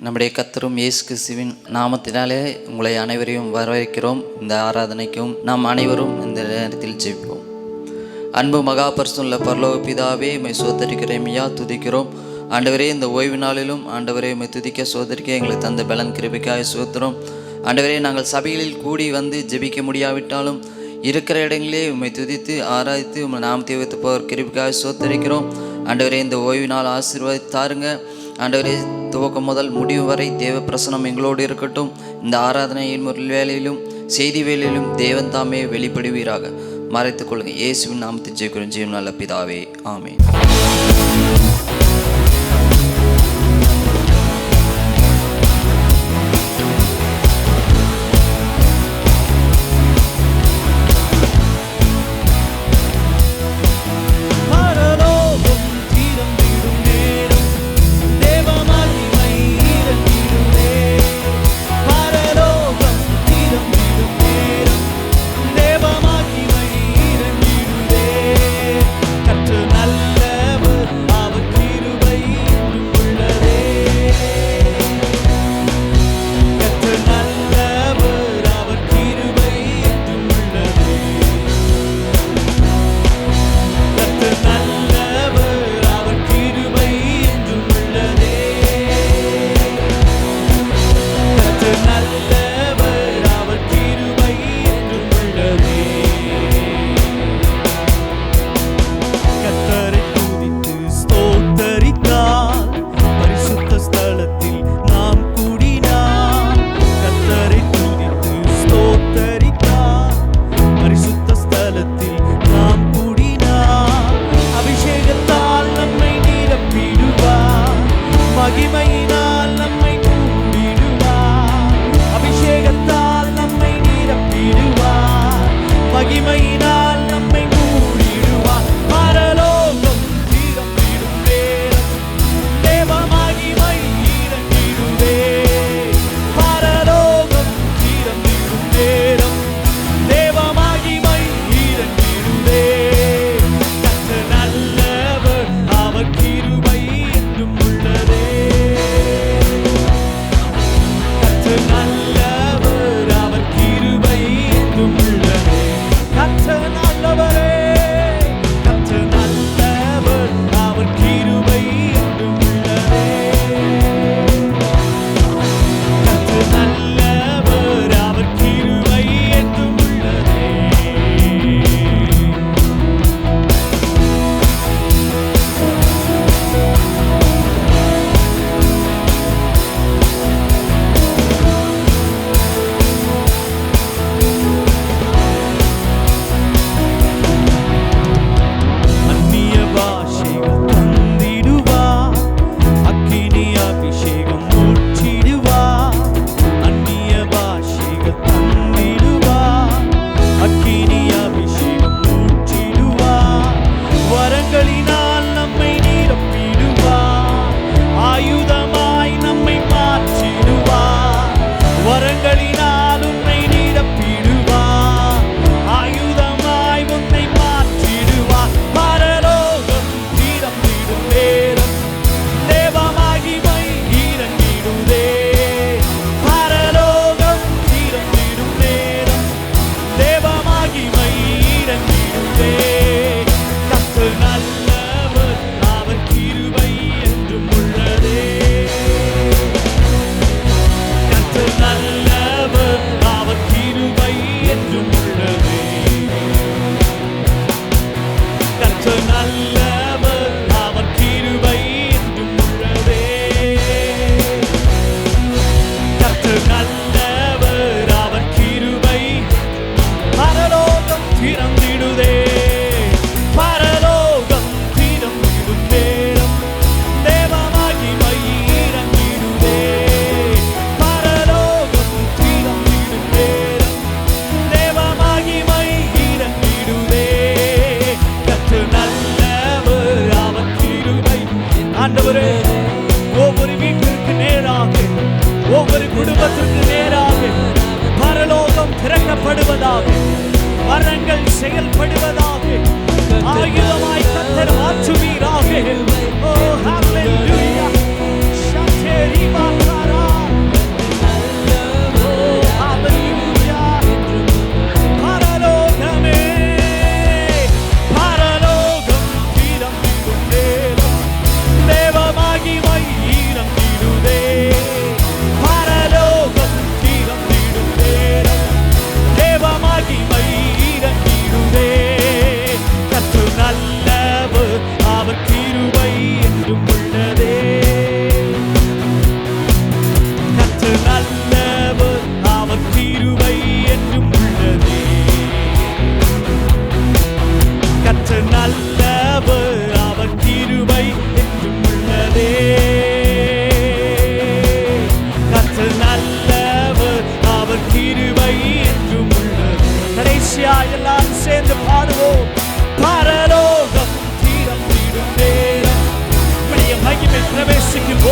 நம்முடைய கர்த்தரும் இயேசு கிறிஸ்துவின் நாமத்தினாலே உங்களை அனைவரையும் வரவேற்கிறோம். இந்த ஆராதனைக்கும் நாம் அனைவரும் இந்த நேரத்தில் ஜெபிப்போம். அன்பு மகா பரிசுத்த பரலோக பிதாவே, உம்மை சோதரிக்கிறோம் ஐயா, துதிக்கிறோம் ஆண்டவரே. இந்த ஓய்வு நாளிலும் ஆண்டவரே உம்மை துதிக்க சோதரிக்க எங்களுக்கு தந்த பலன் கிருபைக்காக சோத்திரம் ஆண்டவரே. நாங்கள் சபைகளில் கூடி வந்து ஜெபிக்க முடியாவிட்டாலும் இருக்கிற இடங்களே உம்மை துதித்து ஆராதித்து உம்மை நாமத்தை வைத்து போகிற கிருபைக்காக சோதரிக்கிறோம் ஆண்டவரே. இந்த ஓய்வு நாள் ஆசீர்வதித்தாருங்க ஆண்டவரே. துவக்கம் முதல் முடிவு வரை தேவ பிரசனம் எங்களோடு இருக்கட்டும். இந்த ஆராதனையின் வேலையிலும் செய்தி வேலையிலும் தேவன் தாமே வெளிப்படுவீராக. மறைத்துக் கொள்ளுங்கள். இயேசுவின் நாமத்தில் ஜெபிக்கிறோம் ஜீவன் நல்ல பிதாவே, ஆமென். ஒவ்வொரு வீட்டிற்கு நேராக, ஒவ்வொரு குடும்பத்திற்கு நேராக பரலோகம் திறக்கப்படுவதாக, வரங்கள் செயல்படுவதாக, ஆயுதமாய் கர்த்தர் மாற்றுவீராக. ஓ ஹalleluya. ஷாட்டேரி மாகாரா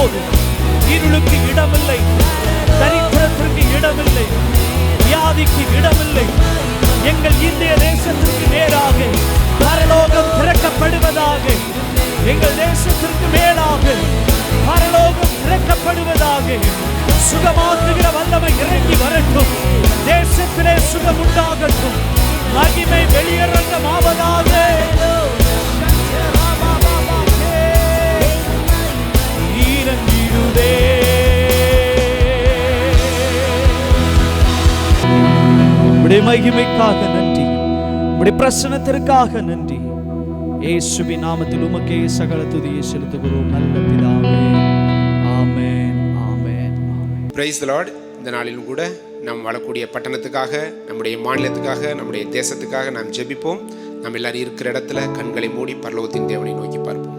போதும். இருளுக்கு இடமில்லை, தரித்திரத்திற்கு இடமில்லை, வியாதிக்கு இடமில்லை. எங்கள் இந்திய தேசத்திற்கு நேராக பரலோகம் திறக்கப்படுவதாக. எங்கள் தேசத்திற்கு மேலாக பரலோகம் திறக்கப்படுவதாக. சுகமாக்குகிற வல்லமை இறங்கி வரட்டும். தேசத்திலே சுகம் உண்டாகட்டும். மகிமை வெளியரங்கமாவதாக. இறங்கிடுதே. உம்முடைய மகிமைக்காக நன்றி, உம்முடைய பிரசன்னத்திற்காக நன்றி. இயேசுவின் நாமத்தில் உமக்கே சகல துதியை செலுத்துகிறோம் நல்ல பிதாவே. ஆமென், ஆமென், ஆமென். Praise the Lord. இந்த நாளிலும் கூட நாம் வாழக்கூடிய பட்டணத்துக்காக, நம்முடைய மாநிலத்துக்காக, நம்முடைய தேசத்துக்காக நாம் ஜெபிப்போம். நாம் எல்லாரும் இருக்கிற இடத்துல கண்களை மூடி பரலோகத்தின் தேவனை நோக்கி பார்ப்போம்.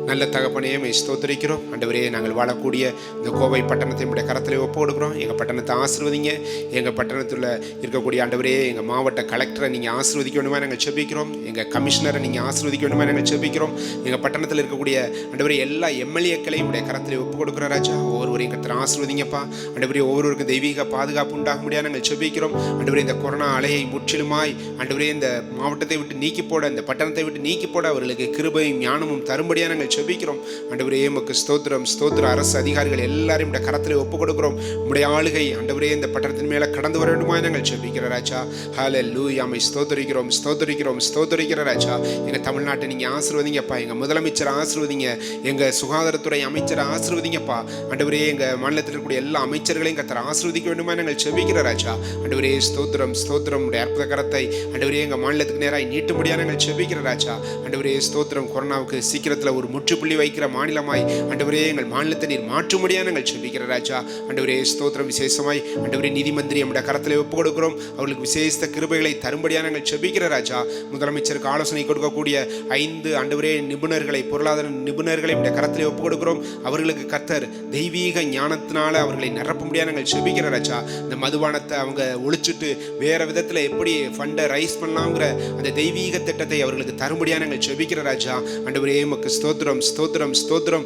நல்ல தகப்பனையே மை ஸ்தோத்திரிக்கிறோம். ஆண்டவரே, நாங்கள் வாழக்கூடிய இந்த கோவை பட்டணத்தை நம்முடைய கரத்திலே ஒப்பு கொடுக்குறோம். எங்கள் பட்டணத்தை ஆசீர்வதிங்க. எங்கள் பட்டணத்தில் இருக்கக்கூடிய ஆண்டவரே, எங்கள் மாவட்ட கலெக்டரை நீங்கள் ஆசீர்வதிக்க வேண்டுமா நாங்கள் செபிக்கிறோம். எங்கள் கமிஷனரை நீங்கள் ஆசீர்வதிக்க வேண்டுமா நாங்கள் செபிக்கிறோம். எங்கள் பட்டணத்தில் இருக்கக்கூடிய ஆண்டவரே எல்லா எம்எல்ஏக்களையும் உடைய கரத்திலே ஒப்பு கொடுக்குற ராஜா. ஒவ்வொருவரையும் கர்த்தர் ஆசீர்வதிங்கப்பா. ஆண்டவரே, ஒவ்வொருவருக்கும் தெய்வீக பாதுகாப்பு உண்டாக முடியாது நாங்கள் செபிக்கிறோம். ஆண்டவரே, இந்த கொரோனா அலையை முற்றிலுமாய் ஆண்டவரே இந்த மாவட்டத்தை விட்டு நீக்கி போட, இந்த பட்டணத்தை விட்டு நீக்கி போட அவர்களுக்கு கிருபையும் ஞானமும் தரும்படியாக நாங்கள் செபிக்கிறோம். ஆண்டவரே, உமக்கு ஸ்தோத்திரம், ஸ்தோத்திர. அரசு அதிகாரிகள் எல்லாரும் இந்த கரத்திலே ஒப்பு கொடுக்கிறோம். உம்முடைய ஆளுகை ஆண்டவரே இந்த பட்டணத்தின் மேலே கடந்து வர வேண்டுமா நாங்கள் செபிக்கிற ராஜா. ஹல்லேலூயா. மை ஸ்தோத்திரிக்கிறோம், ஸ்தோத்திரிக்கிறோம், ஸ்தோத்திரிக்கிற ராஜா. எங்கள் தமிழ்நாட்டை நீங்கள் ஆசீர்வதிங்கப்பா. எங்கள் முதலமைச்சரை ஆசீர்வதிங்க. எங்கள் சுகாதாரத்துறை அமைச்சரை ஆசீர்வதிங்கப்பா. ஆண்டவரே, எங்கள் மாநிலத்தில் இருக்கக்கூடிய எல்லா அமைச்சர்களையும் கர்த்தர் ஆசீர்வதிக்க வேண்டுமா நாங்கள் செபிக்கிற ராஜா. ஆண்டவரே, ஸ்தோத்திரம், ஸ்தோத்திரம். உடைய அற்புத கரத்தை ஆண்டவரே எங்கள் மாநிலத்துக்கு நேராக நீட்டும்படியாக நாங்கள் செபிக்கிற ராஜா. ஆண்டவரே, ஸ்தோத்திரம். கொரோனாவுக்கு சீக்கிரத்தில் ஒரு முற்றுப்புள்ளி வைக்கிற மாநிலமாய் ஆண்டவரே எங்கள் மாநிலத்தை நீர் மாற்றும்படியாக நாங்கள் செபிக்கிற ராஜா. ஆண்டவரே, ஸ்தோத்திரம். விசேஷமாய் ஆண்டவரே நீதிமந்திரி நம்முடைய கரத்தில் ஒப்பு கொடுக்கிறோம். அவர்களுக்கு விசேஷ கிருபைகளை தரும்படியாக நாங்கள் செபிக்கிற ராஜா. முதலமைச்சருக்கு ஆலோசனை கொடுக்கக்கூடிய 5 ஆண்டவரே நிபுணர்களை, பொருளாதார நிபுணர்களை நம்முடைய கரத்தில் ஒப்பு கொடுக்கிறோம். அவர்களுக்கு கர்த்தர் தெய்வீக ஞானத்தினால அவர்களை நிரப்பும்படியாக நாங்கள் செபிக்கிற ராஜா. இந்த மதுபானத்தை அவங்க ஒழிச்சுட்டு வேற விதத்தில் எப்படி ஃபண்டை ரைஸ் பண்ணலாங்கிற அந்த தெய்வீக திட்டத்தை அவர்களுக்கு தரும்படியாக நாங்கள் செபிக்கிற ராஜா. ஆண்டவரே, உமக்கு ஸ்தோத்திரம், ஸ்தோத்திரம், ஸ்தோத்திரம்.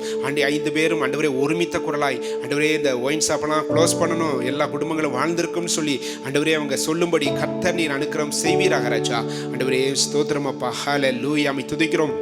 5 பேரும் ஆண்டவரே ஒருமித்த குரலாய் ஆண்டவரே இந்த ஒயின் ஷாப்பெல்லாம் க்ளோஸ் பண்ணணும், எல்லா குடும்பங்களும் வாழ்ந்திருக்கும்னு சொல்லி ஆண்டவரே அவங்க சொல்லும்படி கர்த்தர் நீர் அனுக்கிரம் செய்வீராக ராஜா. ஆண்டவரே, ஸ்தோத்திரம் அப்பா. ஹல்லேலூயா. ஆமை துதிக்கிறோம்.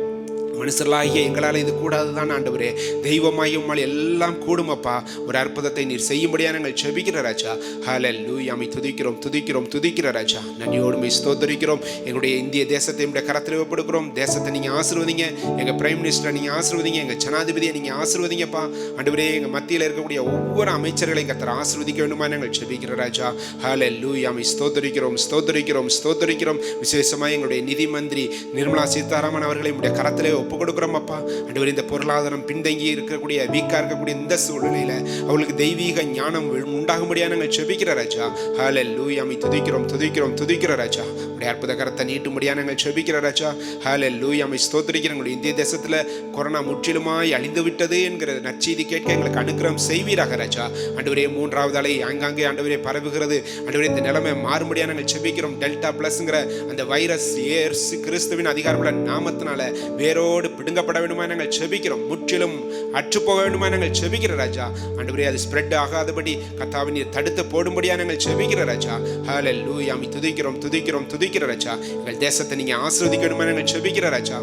மனுஷர்களாகிய எங்களால் இது கூடாது தான் ஆண்டவரே. தெய்வமாகிய உம்மால் எல்லாம் கூடுமப்பா. ஒரு அற்புதத்தை நீர் செய்யும்படியாக நாங்கள் செபிக்கிற ராஜா. ஹல்லேலூயா. ஆமை துதிக்கிறோம், துதிக்கிறோம், துதிக்கிற ராஜா. நன்றியோடு ஸ்தோத்திரிக்கிறோம். எங்களுடைய இந்திய தேசத்தை நம்முடைய கரத்தில் ஒப்படைக்கிறோம். தேசத்தை நீங்கள் ஆசீர்வதிங்க. எங்கள் பிரைம் மினிஸ்டரை நீங்கள் ஆசீர்வதிங்க. எங்கள் ஜனாதிபதியை நீங்கள் ஆசீர்வதிங்கப்பா. ஆண்டவரே, எங்கள் மத்தியில் இருக்கக்கூடிய ஒவ்வொரு அமைச்சர்களையும் கர்த்தர் ஆசீர்வதிக்க வேண்டுமா நாங்கள் செபிக்கிற ராஜா. ஹல்லேலூயா. ஆமை ஸ்தோத்திரிக்கிறோம், ஸ்தோத்திரிக்கிறோம், ஸ்தோத்திரிக்கிறோம். விசேஷமாக எங்களுடைய நிதி மந்திரி நிர்மலா சீதாராமன் அவர்களை நம்முடைய கரத்திலே ஒப்பு கொடுக்கிறோம் அப்பா. ஆண்டவரே, இந்த பொருளாதாரம் பின்தங்கி இருக்கக்கூடிய வீக்கா இருக்கக்கூடிய இந்த சூழ்நிலையில அவளுக்கு தெய்வீக ஞானம் உண்டாகும்படியாக நாங்கள் செபிக்கிற ராஜா. ஹல்லேலூயா. ஆமை துதிக்கிறோம், துதிக்கிறோம், துதிக்கிற ராஜா. உடைய அற்புத கரத்தை நீட்டும்படியாக நாங்கள் செபிக்கிற ராஜா. ஹல்லேலூயா. ஆமை ஸ்தோத்திரிக்கிறோம். எங்களுடைய இந்திய தேசத்துல கொரோனா முற்றிலுமாய் அழிந்து விட்டது என்கிற நற்செய்தி கேட்க எங்களுக்கு அனுக்கிரம் செய்வீராக ராஜா. ஆண்டவரே, 3வது அலை ஆங்காங்கே ஆண்டவரே பரவுகிறது. ஆண்டவரே, இந்த நிலைமை மாறும்படியாக நாங்கள் செபிக்கிறோம். டெல்டா பிளஸ்ங்கிற அந்த வைரஸ் இயேசு கிறிஸ்துவின் அதிகாரமுள்ள நாமத்தினால வேரோடு பிடுங்கப்பட வேண்டுமா நாங்கள் செபிக்கிறோம். முற்றிலும் அற்றுப்போக வேண்டுமா நாங்கள் செபிக்கிற ராஜா. ஆண்டவரே, அது ஸ்ப்ரெட் ஆகாதபடி கர்த்தாவே நீர் தடுத்து போடும்படியா நாங்கள் செபிக்கிற ராஜா. ஹல்லேலூயா. ஆமை துதிக்கிறோம், துதிக்கிறோம், துதிக்கிற ராஜா. எங்கள் தேசத்தை நீங்க ஆசீர்வதிக்க வேண்டுமா நாங்கள் செபிக்கிற ராஜா.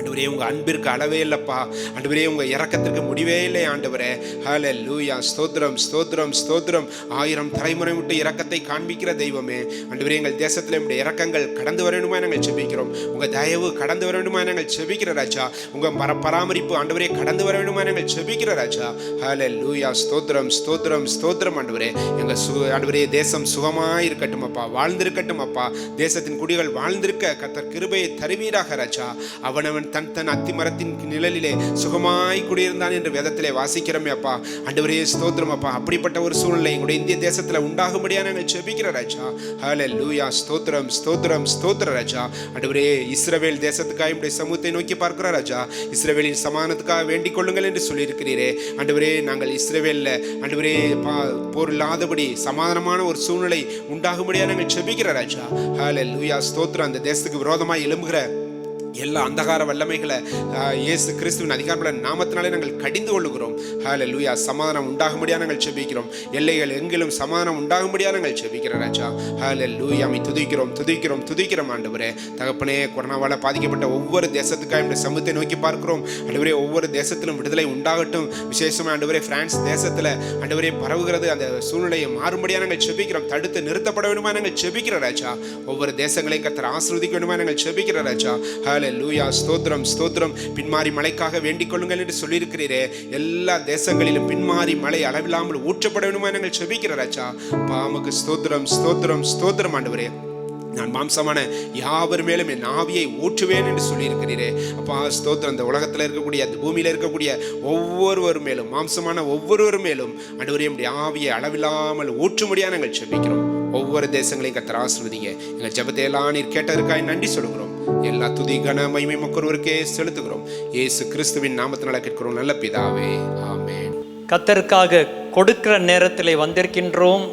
ஆண்டவரே, உங்க அன்பிற்கு அளவே இல்லப்பா. ஆண்டவரே, உங்க இரக்கத்திற்கு முடிவே இல்லை ஆண்டவரே. ஹல்லேலூயா. ஸ்தோத்திரம், ஸ்தோத்திரம், ஸ்தோத்திரம். 1000 தலைமுறை விட்டு இரக்கத்தை காண்பிக்கிற தெய்வமே. ஆண்டவரே, எங்கள் தேசத்தில் உங்களுடைய இரக்கங்கள் கடந்து வர வேண்டுமா நாங்கள் செபிக்கிறோம். உங்க தயவு கடந்து வர வேண்டுமா நாங்கள் செபிக்கிற ராஜா. உங்க பராமரிப்பு ஆண்டவரே கடந்து வர வேண்டுமா நாங்கள் செபிக்கிற ராஜா. ஹல்லேலூயா. ஸ்தோத்திரம், ஸ்தோத்திரம், ஸ்தோத்திரம். ஆண்டவரே, எங்க ஆண்டவரே தேசம் சுகமாய் இருக்கட்டும் அப்பா, வாழ்ந்திருக்கட்டும் அப்பா. தேசத்தின் குடிகள் வாழ்ந்திருக்க கர்த்தர் கிருபையை தருவீராக ராஜா. அவனவன் தன் அத்திமரத்தின் நிழலிலே சுகமாய் குடியிருந்தான் என்று வேதத்திலே வாசிக்கிறோமே அப்பா. ஆண்டவரே, ஸ்தோத்திரம் அப்பா. அப்படிப்பட்ட ஒரு சூழ்நிலை எங்களுடைய இந்திய தேசத்துல உண்டாகும்படியாக நாங்கள் செபிக்கிற ராஜா. ஹல்லேலூயா. ஸ்தோத்திரம், ஸ்தோத்திரம், ஸ்தோத்திர ராஜா. ஆண்டவரே, இஸ்ரவேல் தேசத்துக்காக நம்முடைய சமூகத்தை நோக்கி பார்க்கிற ராஜா. இஸ்ரவேலின் சமாதானத்துக்காக வேண்டிக் கொள்ளுங்கள் என்று சொல்லியிருக்கிறீரே. ஆண்டவரே, நாங்கள் இஸ்ரவேல்ல ஆண்டவரே போர் இல்லாதபடி சமாதானமான ஒரு சூழ்நிலை உண்டாகும்படியாக நாங்கள் செபிக்கிற ராஜா. ஹல்லேலூயா. ஸ்தோத்திரம். அந்த தேசத்துக்கு விரோதமாய் எழும்புகிற எல்லா அந்தகார வல்லமைகளை இயேசு கிறிஸ்துவின் அதிகாரமுள்ள நாமத்தினாலே நாங்கள் கடிந்து கொள்ளுகிறோம். ஹல்லேலூயா. சமாதானம் உண்டாகும்படியாக நாங்கள் செபிக்கிறோம். எல்லைகள் எங்கிலும் சமாதானம் உண்டாகும்படியாக நாங்கள் செபிக்கிறோம் ராஜா. ஹல்லேலூயா. துதிக்கிறோம் ஆண்டவரே. தகப்பனே, கொரோனாவால் பாதிக்கப்பட்ட ஒவ்வொரு தேசத்துக்காக இந்த சமூகத்தை நோக்கி பார்க்கிறோம் ஆண்டவரே. ஒவ்வொரு தேசத்திலும் விடுதலை உண்டாகட்டும். விசேஷமாக ஆண்டவரே பிரான்ஸ் தேசத்தில் ஆண்டவரே பரவுகிறது அந்த சூழ்நிலையை மாறும்படியாக நாங்கள் செபிக்கிறோம். தடுத்து நிறுத்தப்பட வேண்டுமா நாங்கள் செபிக்கிறோம் ராஜா. ஒவ்வொரு தேசங்களையும் கர்த்தர் ஆசீர்வதிக்க வேண்டுமா நாங்கள் செபிக்கிறோம் ராஜா. ஹல்லேலூயா. ஸ்தோத்திரம். பின்மாறி மழைக்காக வேண்டிக் கொள்ளுங்கள் என்று சொல்லியிருக்கிறீரே. எல்லா தேசங்களிலும் பின்மாறி மழை அளவில்லாமல் ஊற்றப்பட வேண்டுமா நாங்கள் செபிக்கிற ராஜா. பாமுக்கு ஸ்தோத்திரம் ஆண்டவரே. நான் மாம்சமான யாவர் மேலும் என் ஆவியை ஊற்றுவேன் என்று சொல்லியிருக்கிறீரே. அப்பா ஸ்தோத்திரம். அந்த உலகத்தில் இருக்கக்கூடிய அந்த பூமியில் இருக்கக்கூடிய ஒவ்வொருவர் மேலும், மாம்சமான ஒவ்வொருவர் மேலும் ஆண்டவரே உம்முடைய ஆவியை அளவில்லாமல் ஊற்றும்படியாக நாங்கள் செபிக்கிறோம். ஒவ்வொரு தேசங்களையும் கர்த்தர் ஆசீர்வதிங்க. எங்கள் ஜெபத்தை எல்லாம் நீர் கேட்டதற்காக நன்றி சொல்லுகிறோம். எல்லா துதி கன மகிமை மக்கொருவருக்கே செலுத்துகிறோம். இயேசு கிறிஸ்துவின் நாமத்தினால கேட்கிறோம் நல்ல பிதாவே, ஆமென். கர்த்தருக்காக கொடுக்கிற நேரத்தில் வந்திருக்கின்றோம்.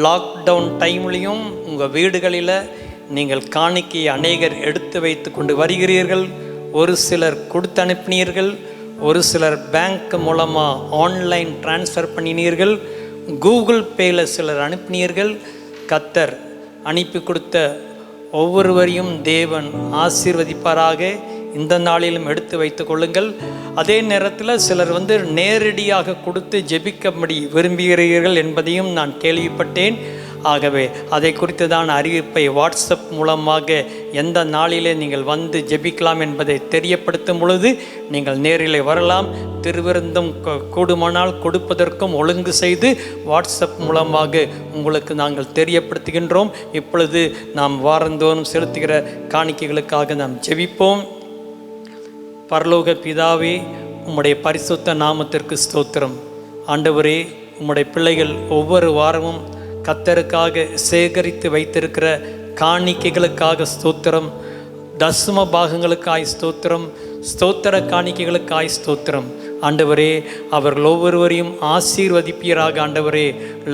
லாக்டவுன் டைம்லையும் உங்கள் வீடுகளில் நீங்கள் காணிக்கையை அநேகர் எடுத்து வைத்து கொண்டு வருகிறீர்கள். ஒரு சிலர் கொடுத்து அனுப்பினீர்கள், ஒரு சிலர் பேங்க் மூலமாக ஆன்லைன் டிரான்ஸ்ஃபர் பண்ணினீர்கள், கூகுள் பேயில் சிலர் அனுப்பினீர்கள். கர்த்தர் அனுப்பி கொடுத்த ஒவ்வொருவரையும் தேவன் ஆசீர்வதிப்பாராக. இந்த நாளிலும் எடுத்து வைத்து கொள்ளுங்கள். அதே நேரத்தில் சிலர் நேரடியாக கொடுத்து ஜெபிக்கும்படி விரும்புகிறீர்கள் என்பதையும் நான் கேள்விப்பட்டேன். ஆகவே அதை குறித்து தான் அறிவிப்பை வாட்ஸ்அப் மூலமாக எந்த நாளிலே நீங்கள் வந்து ஜெபிக்கலாம் என்பதை தெரியப்படுத்தும் பொழுது நீங்கள் நேரிலே வரலாம். திருவிருந்தும் கூடுமானால் கொடுப்பதற்கும் ஒழுங்கு செய்து வாட்ஸ்அப் மூலமாக உங்களுக்கு நாங்கள் தெரியப்படுத்துகின்றோம். இப்பொழுது நாம் வாரந்தோறும் செலுத்துகிற காணிக்கைகளுக்காக நாம் ஜெபிப்போம். பரலோக பிதாவே, உம்முடைய பரிசுத்த நாமத்திற்கு ஸ்தோத்திரம். ஆண்டவரே, உம்முடைய பிள்ளைகள் ஒவ்வொரு வாரமும் கர்த்தருக்காக சேகரித்து வைத்திருக்கிற காணிக்கைகளுக்காக ஸ்தோத்திரம், தசம பாகங்களுக்காய் ஸ்தோத்திரம், ஸ்தோத்திர காணிக்கைகளுக்காய் ஸ்தோத்திரம். ஆண்டவரே, அவர்கள் ஒவ்வொருவரையும் ஆசீர்வதிப்பீராக. ஆண்டவரே,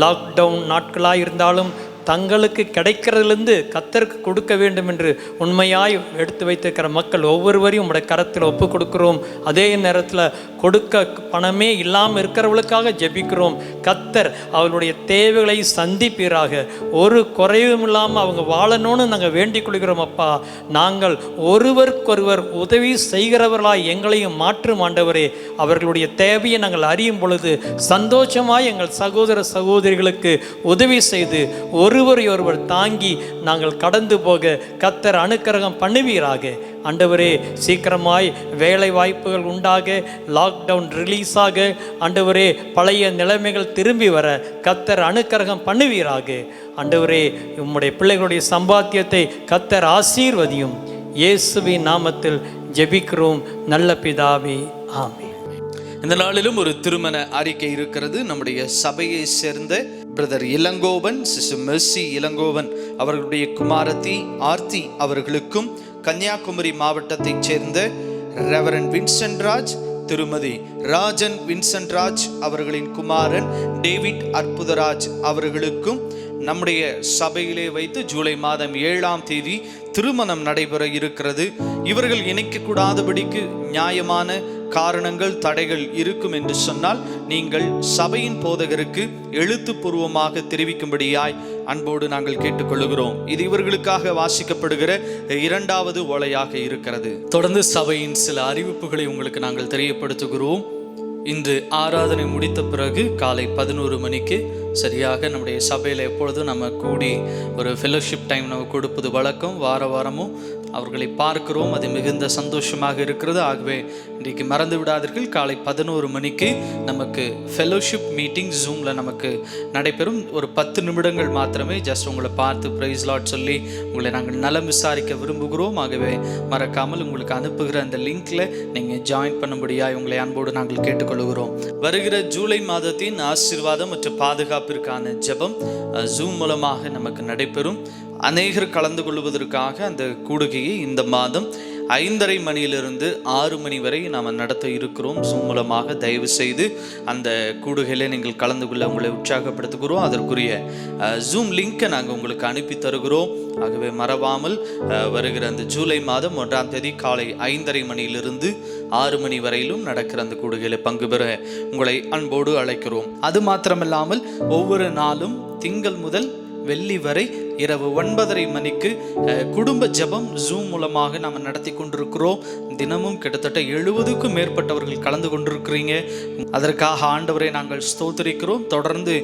லாக்டவுன் நாட்களாக இருந்தாலும் தங்களுக்கு கிடைக்கிறதுலேருந்து கர்த்தருக்கு கொடுக்க வேண்டும் என்று உண்மையாய் எடுத்து வைத்திருக்கிற மக்கள் ஒவ்வொருவரையும் உங்களுடைய கரத்தில் ஒப்பு கொடுக்கிறோம். அதே நேரத்தில் கொடுக்க பணமே இல்லாமல் இருக்கிறவர்களுக்காக ஜெபிக்கிறோம். கர்த்தர் அவர்களுடைய தேவைகளை சந்திப்பீராக. ஒரு குறைவும் இல்லாமல் அவங்க வாழணும்னு நாங்கள் வேண்டிக் கொள்கிறோம். அப்பா, நாங்கள் ஒருவருக்கொருவர் உதவி செய்கிறவர்களாய் எங்களையும் மாற்றும் ஆண்டவரே. அவர்களுடைய தேவையை நாங்கள் அறியும் பொழுது சந்தோஷமாய் எங்கள் சகோதர சகோதரிகளுக்கு உதவி செய்து ஒருவர் தாங்கி நாங்கள் கடந்து போக கர்த்தர் அனுக்கிரகம் பண்ணுவீராக. ஆண்டவரே, சீக்கிரமாய் வேலை வாய்ப்புகள் உண்டாக, லாக்டவுன் ரிலீஸ் ஆக, ஆண்டவரே பழைய நிலைமைகள் திரும்பி வர கர்த்தர் அனுக்கிரகம் பண்ணுவீராக. ஆண்டவரே, உம்முடைய பிள்ளைகளுடைய சம்பாத்தியத்தை கர்த்தர் ஆசீர்வதியும். இயேசுவின் நாமத்தில் ஜெபிக்கிறோம் நல்ல பிதாவே, ஆமென். இந்த நாளிலும் ஒரு திருமண அறிக்கை இருக்கிறது. நம்முடைய சபையை சேர்ந்த பிரதர் இளங்கோவன், சிஸ்டர் மெர்சி இளங்கோவன் அவர்களுடைய குமாரத்தி ஆர்த்தி அவர்களுக்கும், கன்னியாகுமரி மாவட்டத்தைச் சேர்ந்த ரெவரண்ட் வின்சென்ட் ராஜ், திருமதி ராஜன் வின்சென்ட் ராஜ் அவர்களின் குமாரன் டேவிட் அற்புதராஜ் அவர்களுக்கும் நம்முடைய சபையிலே வைத்து ஜூலை மாதம் 7ஆம் தேதி திருமணம் நடைபெற இருக்கிறது. இவர்கள் இணைக்கக்கூடாதபடிக்கு நியாயமான காரணங்கள், தடைகள் இருக்கும் என்று சொன்னால் நீங்கள் சபையின் போதகருக்கு எழுத்துப்பூர்வமாக தெரிவிக்கும்படியாய் அன்போடு நாங்கள் கேட்டுக்கொள்கிறோம். இது இவர்களுக்காக வாசிக்கப்படுகிற 2வது ஓலையாக இருக்கிறது. தொடர்ந்து சபையின் சில அறிவிப்புகளை உங்களுக்கு நாங்கள் தெரியப்படுத்துகிறோம். இன்று ஆராதனை முடித்த பிறகு காலை 11 மணிக்கு சரியாக நம்முடைய சபையில் எப்பொழுதும் நம்ம கூடி ஒரு ஃபெலோஷிப் டைம் நம்ம கொடுப்பது வழக்கம். வாரமும் அவர்களை பார்க்கிறோம். அது மிகுந்த சந்தோஷமாக இருக்கிறது. ஆகவே இன்றைக்கு மறந்து விடாதீர்கள். காலை 11 மணிக்கு நமக்கு ஃபெலோஷிப் மீட்டிங் ஜூமில் நமக்கு நடைபெறும். ஒரு 10 நிமிடங்கள் மாத்திரமே. ஜஸ்ட் உங்களை பார்த்து பிரைஸ் லார்ட் சொல்லி உங்களை நாங்கள் நலம் விசாரிக்க விரும்புகிறோம். ஆகவே மறக்காமல் உங்களுக்கு அனுப்புகிற அந்த லிங்க்ல நீங்கள் ஜாயின் பண்ணும்படியாக உங்களை அன்போடு நாங்கள் கேட்டுக்கொள்கிறோம். வருகிற ஜூலை மாதத்தின் ஆசீர்வாதம் மற்றும் பாதுகாப்பிற்கான ஜெபம் ஜூம் மூலமாக நமக்கு நடைபெறும். அநேகர் கலந்து கொள்வதற்காக அந்த கூடுகையை இந்த மாதம் 5:30 மணியிலிருந்து 6 மணி வரை நாம் நடத்த இருக்கிறோம். Zoom மூலமாக தயவு செய்து அந்த கூடுகையில் நீங்கள் கலந்து கொள்ள உங்களை உற்சாகப்படுத்துகிறோம். அதற்குரிய Zoom லிங்கை நாங்கள் உங்களுக்கு அனுப்பி தருகிறோம். ஆகவே மறவாமல் வருகிற அந்த ஜூலை மாதம் 1ஆம் தேதி காலை 5:30 மணியிலிருந்து 6 மணி வரையிலும் நடக்கிற அந்த கூடுகையில் பங்கு பெற உங்களை அன்போடு அழைக்கிறோம். அது மாத்திரமில்லாமல் ஒவ்வொரு நாளும் திங்கள் முதல் வெள்ளி வரை இரவு 9:30 மணிக்கு குடும்ப ஜெபம் Zoom மூலமாக நாம் நடத்தி கொண்டிருக்கிறோம். தினமும் கிட்டத்தட்ட 70க்கும் மேற்பட்டவர்கள் கலந்து கொண்டிருக்கிறீங்க. அதற்காக ஆண்டவரை நாங்கள் ஸ்தோத்திரிக்கிறோம். தொடர்ந்து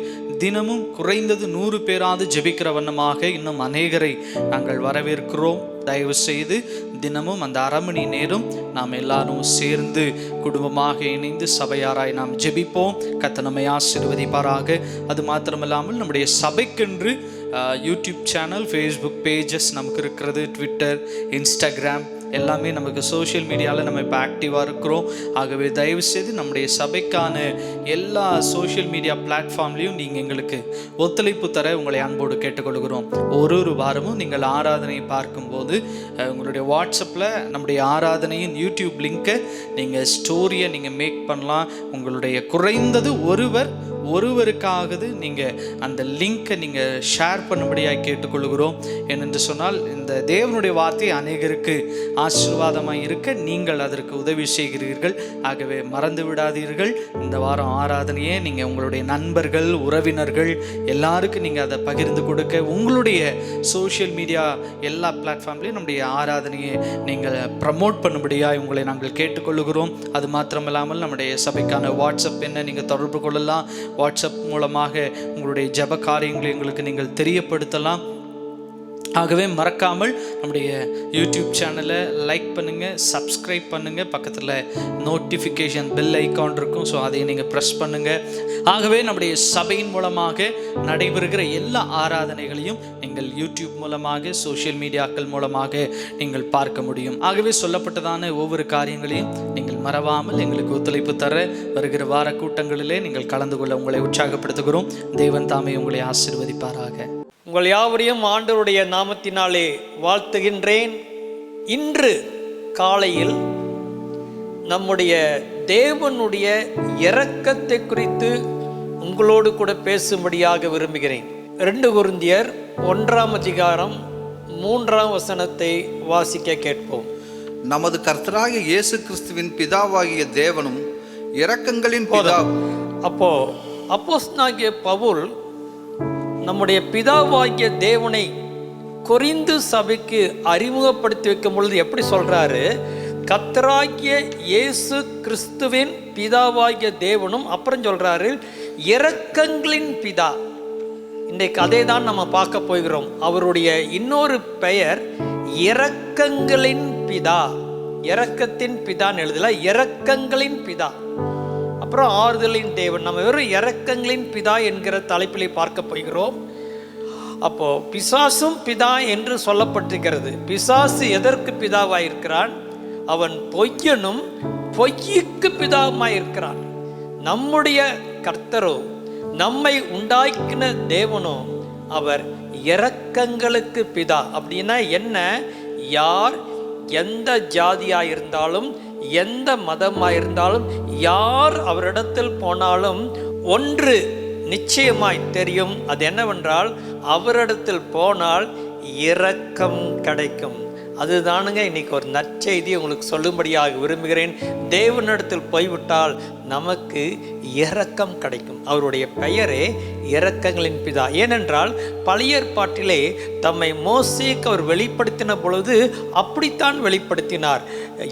தினமும் குறைந்தது 100 பேராவது ஜெபிக்கிற வண்ணமாக இன்னும் அநேகரை நாங்கள் வரவேற்கிறோம். தயவு செய்து தினமும் அந்த அரை மணி நேரம் நாம் எல்லாரும் சேர்ந்து குடும்பமாக இணைந்து சபையாராய் நாம் ஜெபிப்போம். கர்த்தர் நம்மை ஆசீர்வதிப்பாராக. அது மாத்திரமில்லாமல் நம்முடைய சபைக்கென்று யூடியூப் சேனல், ஃபேஸ்புக் பேஜஸ் நமக்கு இருக்கிறது, ட்விட்டர், இன்ஸ்டாகிராம் எல்லாமே நமக்கு சோஷியல் மீடியாவில் நம்ம இப்போ ஆக்டிவாக இருக்கிறோம். ஆகவே தயவு செய்து நம்முடைய சபைக்கான எல்லா சோஷியல் மீடியா பிளாட்ஃபார்ம்லேயும் நீங்கள் எங்களுக்கு ஒத்துழைப்பு தர உங்களை அன்போடு கேட்டுக்கொள்கிறோம். ஒரு வாரமும் நீங்கள் ஆராதனையை பார்க்கும்போது உங்களுடைய வாட்ஸ்அப்பில் நம்முடைய ஆராதனையின் யூடியூப் லிங்கை நீங்கள் ஸ்டோரியை நீங்கள் மேக் பண்ணலாம். உங்களுடைய குறைந்தது ஒருவருக்காவது நீங்கள் அந்த லிங்கை நீங்கள் ஷேர் பண்ணும்படியாக கேட்டுக்கொள்கிறோம். ஏனென்று சொன்னால் இந்த தேவனுடைய வார்த்தை அநேகருக்கு ஆசீர்வாதமாக இருக்க நீங்கள் அதற்கு உதவி செய்கிறீர்கள். ஆகவே மறந்து விடாதீர்கள். இந்த வாரம் ஆராதனையே நீங்கள் உங்களுடைய நண்பர்கள், உறவினர்கள் எல்லாருக்கும் நீங்கள் அதை பகிர்ந்து கொடுக்க, உங்களுடைய சோஷியல் மீடியா எல்லா பிளாட்ஃபார்ம்லேயும் நம்முடைய ஆராதனையை நீங்கள் ப்ரமோட் பண்ணும்படியாக உங்களை நாங்கள் கேட்டுக்கொள்கிறோம். அது மாத்திரமில்லாமல் நம்முடைய சபைக்கான வாட்ஸ்அப் என்ன நீங்கள் தொடர்பு கொள்ளலாம். வாட்ஸ்அப் மூலமாக உங்களுடைய ஜெப காரியங்களை எங்களுக்கு நீங்கள் தெரியப்படுத்தலாம். ஆகவே மறக்காமல் நம்முடைய யூடியூப் சேனலை லைக் பண்ணுங்கள், சப்ஸ்கிரைப் பண்ணுங்கள். பக்கத்தில் நோட்டிஃபிகேஷன் பெல் ஐக்கான் இருக்கும், ஸோ அதை நீங்கள் ப்ரெஸ் பண்ணுங்கள். ஆகவே நம்முடைய சபையின் மூலமாக நடைபெறுகிற எல்லா ஆராதனைகளையும் நீங்கள் யூடியூப் மூலமாக, சோஷியல் மீடியாக்கள் மூலமாக நீங்கள் பார்க்க முடியும். ஆகவே சொல்லப்பட்டதான ஒவ்வொரு காரியங்களையும் நீங்கள் மறவாமல் எங்களுக்கு ஒத்துழைப்பு தர வருகிற வார கூட்டங்களிலே நீங்கள் கலந்து கொள்ள உங்களை உற்சாகப்படுத்துகிறோம். தேவன் தாமே உங்களை ஆசீர்வதிப்பாராக. உங்கள் யாவரையும் ஆண்டவருடைய நாமத்தினாலே வாழ்த்துகின்றேன். இன்று காலையில் நம்முடைய தேவனுடைய இரக்கத்தை குறித்து உங்களோடு கூட பேசும்படியாக விரும்புகிறேன். 2 கொரிந்தியர் 1ஆம் அதிகாரம் 3ஆம் வசனத்தை வாசிக்க கேட்போம். நமது கர்த்தராகிய இயேசு கிறிஸ்துவின் பிதாவாகிய தேவனும் இரக்கங்களின் பிதா. அப்போ அப்போஸ்தலனாகிய பவுல் நம்முடைய பிதாவாகிய தேவனை கொரிந்து சபைக்கு அறிமுகப்படுத்தி வைக்கும் பொழுது எப்படி சொல்றாரு? கர்த்தராகிய இயேசு கிறிஸ்துவின் பிதாவாகிய தேவனும், அப்புறம் சொல்றாரு இரக்கங்களின் பிதா. இன்றைக்கு அதை தான் நம்ம பார்க்க போகிறோம். அவருடைய இன்னொரு பெயர் இரக்கங்களின் பிதா. இரக்கத்தின் பிதான்னு எழுதல, இரக்கங்களின் பிதா. அப்புறம் ஆறுதலின் தேவன். நம்ம வெறும் இரக்கங்களின் பிதா என்கிற தலைப்பிலே பார்க்க போகிறோம். அப்போ பிசாசும் பிதா என்று சொல்லப்பட்டிருக்கிறது. பிசாசு எதற்கு பிதாவாயிருக்கிறான்? அவன் பொய்யனும் பொய்யுக்கு பிதாவுமாயிருக்கிறான். நம்முடைய கர்த்தரோ, நம்மை உண்டாக்கின தேவனோ, அவர் இரக்கங்களுக்கு பிதா. அப்படின்னா என்ன? யார் எந்த ஜாதியாக இருந்தாலும், எந்த மதமாக இருந்தாலும், யார் அவரிடத்தில் போனாலும் ஒன்று நிச்சயமாய் தெரியும். அது என்னவென்றால், அவரிடத்தில் போனால் இரக்கம் கிடைக்கும். அதுதானுங்க இன்னைக்கு ஒரு நற்செய்தி உங்களுக்கு சொல்லும்படியாக விரும்புகிறேன். தேவனிடத்தில் போய்விட்டால் நமக்கு இரக்கம் கிடைக்கும். அவருடைய பெயரே இரக்கங்களின் பிதா. ஏனென்றால் பழைய ஏற்பாட்டிலே தம்மை மோசேக்கு அவர் வெளிப்படுத்தின பொழுது அப்படித்தான் வெளிப்படுத்தினார்.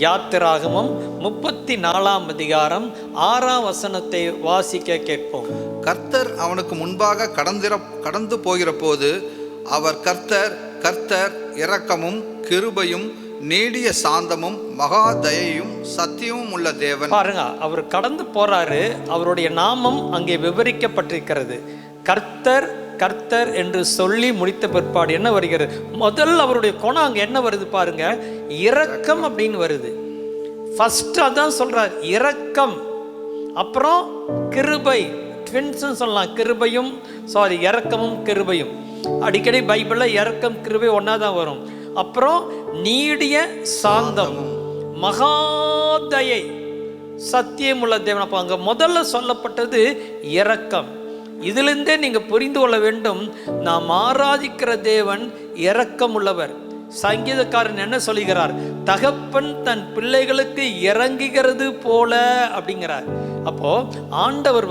யாத்திராகமம் 34ஆம் அதிகாரம் 6ஆம் வசனத்தை வாசிக்க கேட்போம். கர்த்தர் அவனுக்கு முன்பாக கடந்து போகிற போது அவர் கர்த்தர் இரக்கமும் கிருபையும் நீடிய சாந்தமும் மகா தயையும் சத்தியமும் உள்ள தேவன். பாருங்க, அவர் கடந்து போறாரு. அவருடைய நாமம் அங்கே விவரிக்கப்பட்டிருக்கிறது. கர்த்தர் கர்த்தர் என்று சொல்லி முடித்த பிற்பாடு என்ன வருகிறது? முதல்ல அவருடைய குணம் அங்கே என்ன வருது பாருங்க, இரக்கம் அப்படின்னு வருது. ஃபர்ஸ்ட் அதான் சொல்றார், இரக்கம். அப்புறம் கிருபை, ட்வின்ஸ்னு சொல்லலாம். கிருபையும் இரக்கமும் கிருபையும். அடிக்கடி பைபிளில் இரக்கம் கிருபை ஒன்றா தான் வரும். அப்புறம் நீடிய சாந்தமும் மகாதயை சத்தியமுள்ள தேவன். அப்போ அங்கே முதல்ல சொல்லப்பட்டது இரக்கம். இதிலிருந்தே நீங்கள் புரிந்து கொள்ள வேண்டும், நாம் ஆராதிக்கிற தேவன் இரக்கம் உள்ளவர். சங்கீதக்காரன் என்ன சொல்லுகிறார்? தகப்பன் தன் பிள்ளைகளுக்கு இறங்குகிறது போல அப்படிங்கிறார். அப்போ ஆண்டவர்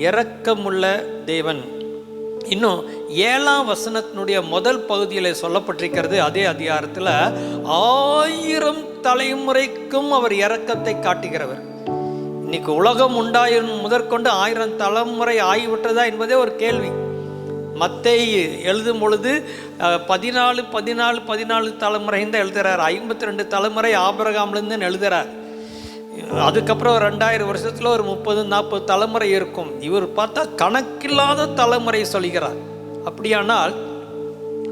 இரக்கமுள்ள தேவன். இன்னும் 7ஆம் வசனத்தினுடைய முதல் பகுதியில் சொல்லப்பட்டிருக்கிறது, அதே அதிகாரத்தில் 1000 தலைமுறைக்கும் அவர் இரக்கத்தை காட்டுகிறவர். இன்னைக்கு உலகம் உண்டாயும் முதற்கொண்டு 1000 தலைமுறை ஆகிவிட்டதா என்பதே ஒரு கேள்வி. மத்தேயு எழுதும் பொழுது 14 தலைமுறைன்னு தான் எழுதுகிறார். 52 தலைமுறை ஆபிரகாம்லேருந்து எழுதுகிறார். அதுக்கப்புறம் 2000 வருஷத்தில் ஒரு 30-40 தலைமுறை இருக்கும். இவர் பார்த்தா கணக்கில்லாத தலைமுறை சொல்கிறார். அப்படியானால்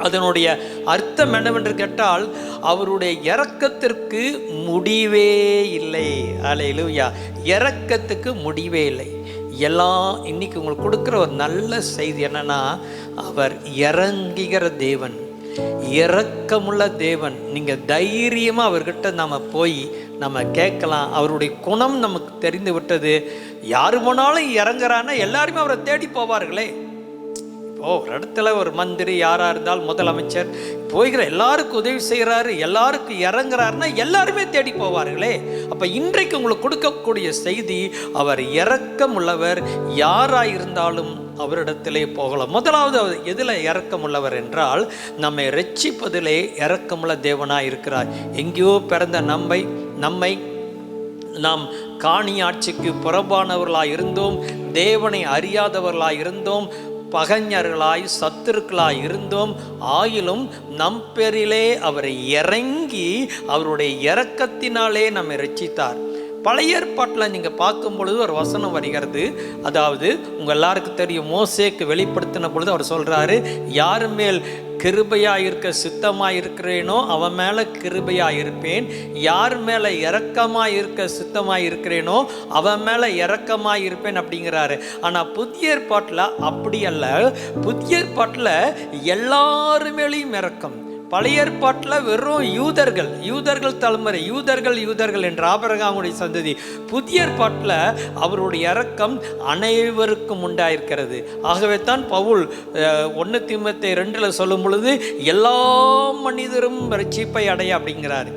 அதனுடைய அர்த்தம் என்னவென்று கேட்டால், அவருடைய இரக்கத்திற்கு முடிவே இல்லை. அல்லேலூயா. இரக்கத்துக்கு முடிவே இல்லை. இன்னைக்கு உங்களுக்கு கொடுக்குற ஒரு நல்ல செய்தி என்னன்னா, அவர் இறங்குகிற தேவன், இரக்கமுள்ள தேவன். நீங்கள் தைரியமாக அவர்கிட்ட நம்ம போய் நம்ம கேட்கலாம். அவருடைய குணம் நமக்கு தெரிந்து விட்டது. யாரு போனாலும் இறங்குறான்னா எல்லாருமே அவரை தேடி போவார்களே. ஒரு இடத்துல ஒரு மந்திரி யாராக இருந்தால் முதலமைச்சர் போய்கிற எல்லாருக்கும் உதவி செய்கிறாரு, எல்லாருக்கும் இறங்குறாருன்னா எல்லாருமே தேடி போவார்களே. அப்போ இன்றைக்கு உங்களுக்கு கொடுக்கக்கூடிய செய்தி, அவர் இரக்கம் உள்ளவர். யாராக இருந்தாலும் அவரிடத்திலே போகலாம். முதலாவது அவர் எதில் இரக்கம் உள்ளவர் என்றால், நம்மை ரட்சிப்பதிலே இரக்கமுள்ள தேவனாக இருக்கிறார். எங்கேயோ பிறந்த நம்மை நாம் காணி ஆட்சிக்கு புறம்பானவர்களாக இருந்தோம், தேவனை அறியாதவர்களாக இருந்தோம், பகைஞர்களாய் சத்துருக்களாய் இருந்தோம். ஆயிலும் நம் பேரிலே அவரை இறங்கி அவருடைய இரக்கத்தினாலே நம்மை ரட்சித்தார். பழைய ஏற்பாட்டில் நீங்கள் பார்க்கும் பொழுது ஒரு வசனம் வருகிறது. அதாவது உங்கள் எல்லாருக்கும் தெரியும், மோசேக்கு வெளிப்படுத்தின பொழுது அவர் சொல்கிறாரு, யார் மேல் கிருபையாக இருக்க சித்தமாக இருக்கிறேனோ அவன் மேலே கிருபையாக இருப்பேன், யார் மேலே இரக்கமாக இருக்க சித்தமாக இருக்கிறேனோ அவன் மேலே இரக்கமாக இருப்பேன் அப்படிங்கிறாரு. ஆனால் புதிய ஏற்பாட்டில் அப்படி அல்ல. புதிய ஏற்பாட்டில் எல்லாரு மேலேயும் இரக்கம். பழைய ஏற்பாட்டில் வெறும் யூதர்கள் தலைமுறை, யூதர்கள் என்ற ஆபிரகாமுடைய சந்ததி. புதிய ஏற்பாட்டில் அவருடைய இரக்கம் அனைவருக்கும் உண்டாயிருக்கிறது. ஆகவே தான் பவுல் 1 தீமோத்தேயு 2 சொல்லும் பொழுது எல்லா மனிதரும் ரட்சிப்பை அடைய அப்படிங்கிறாரு,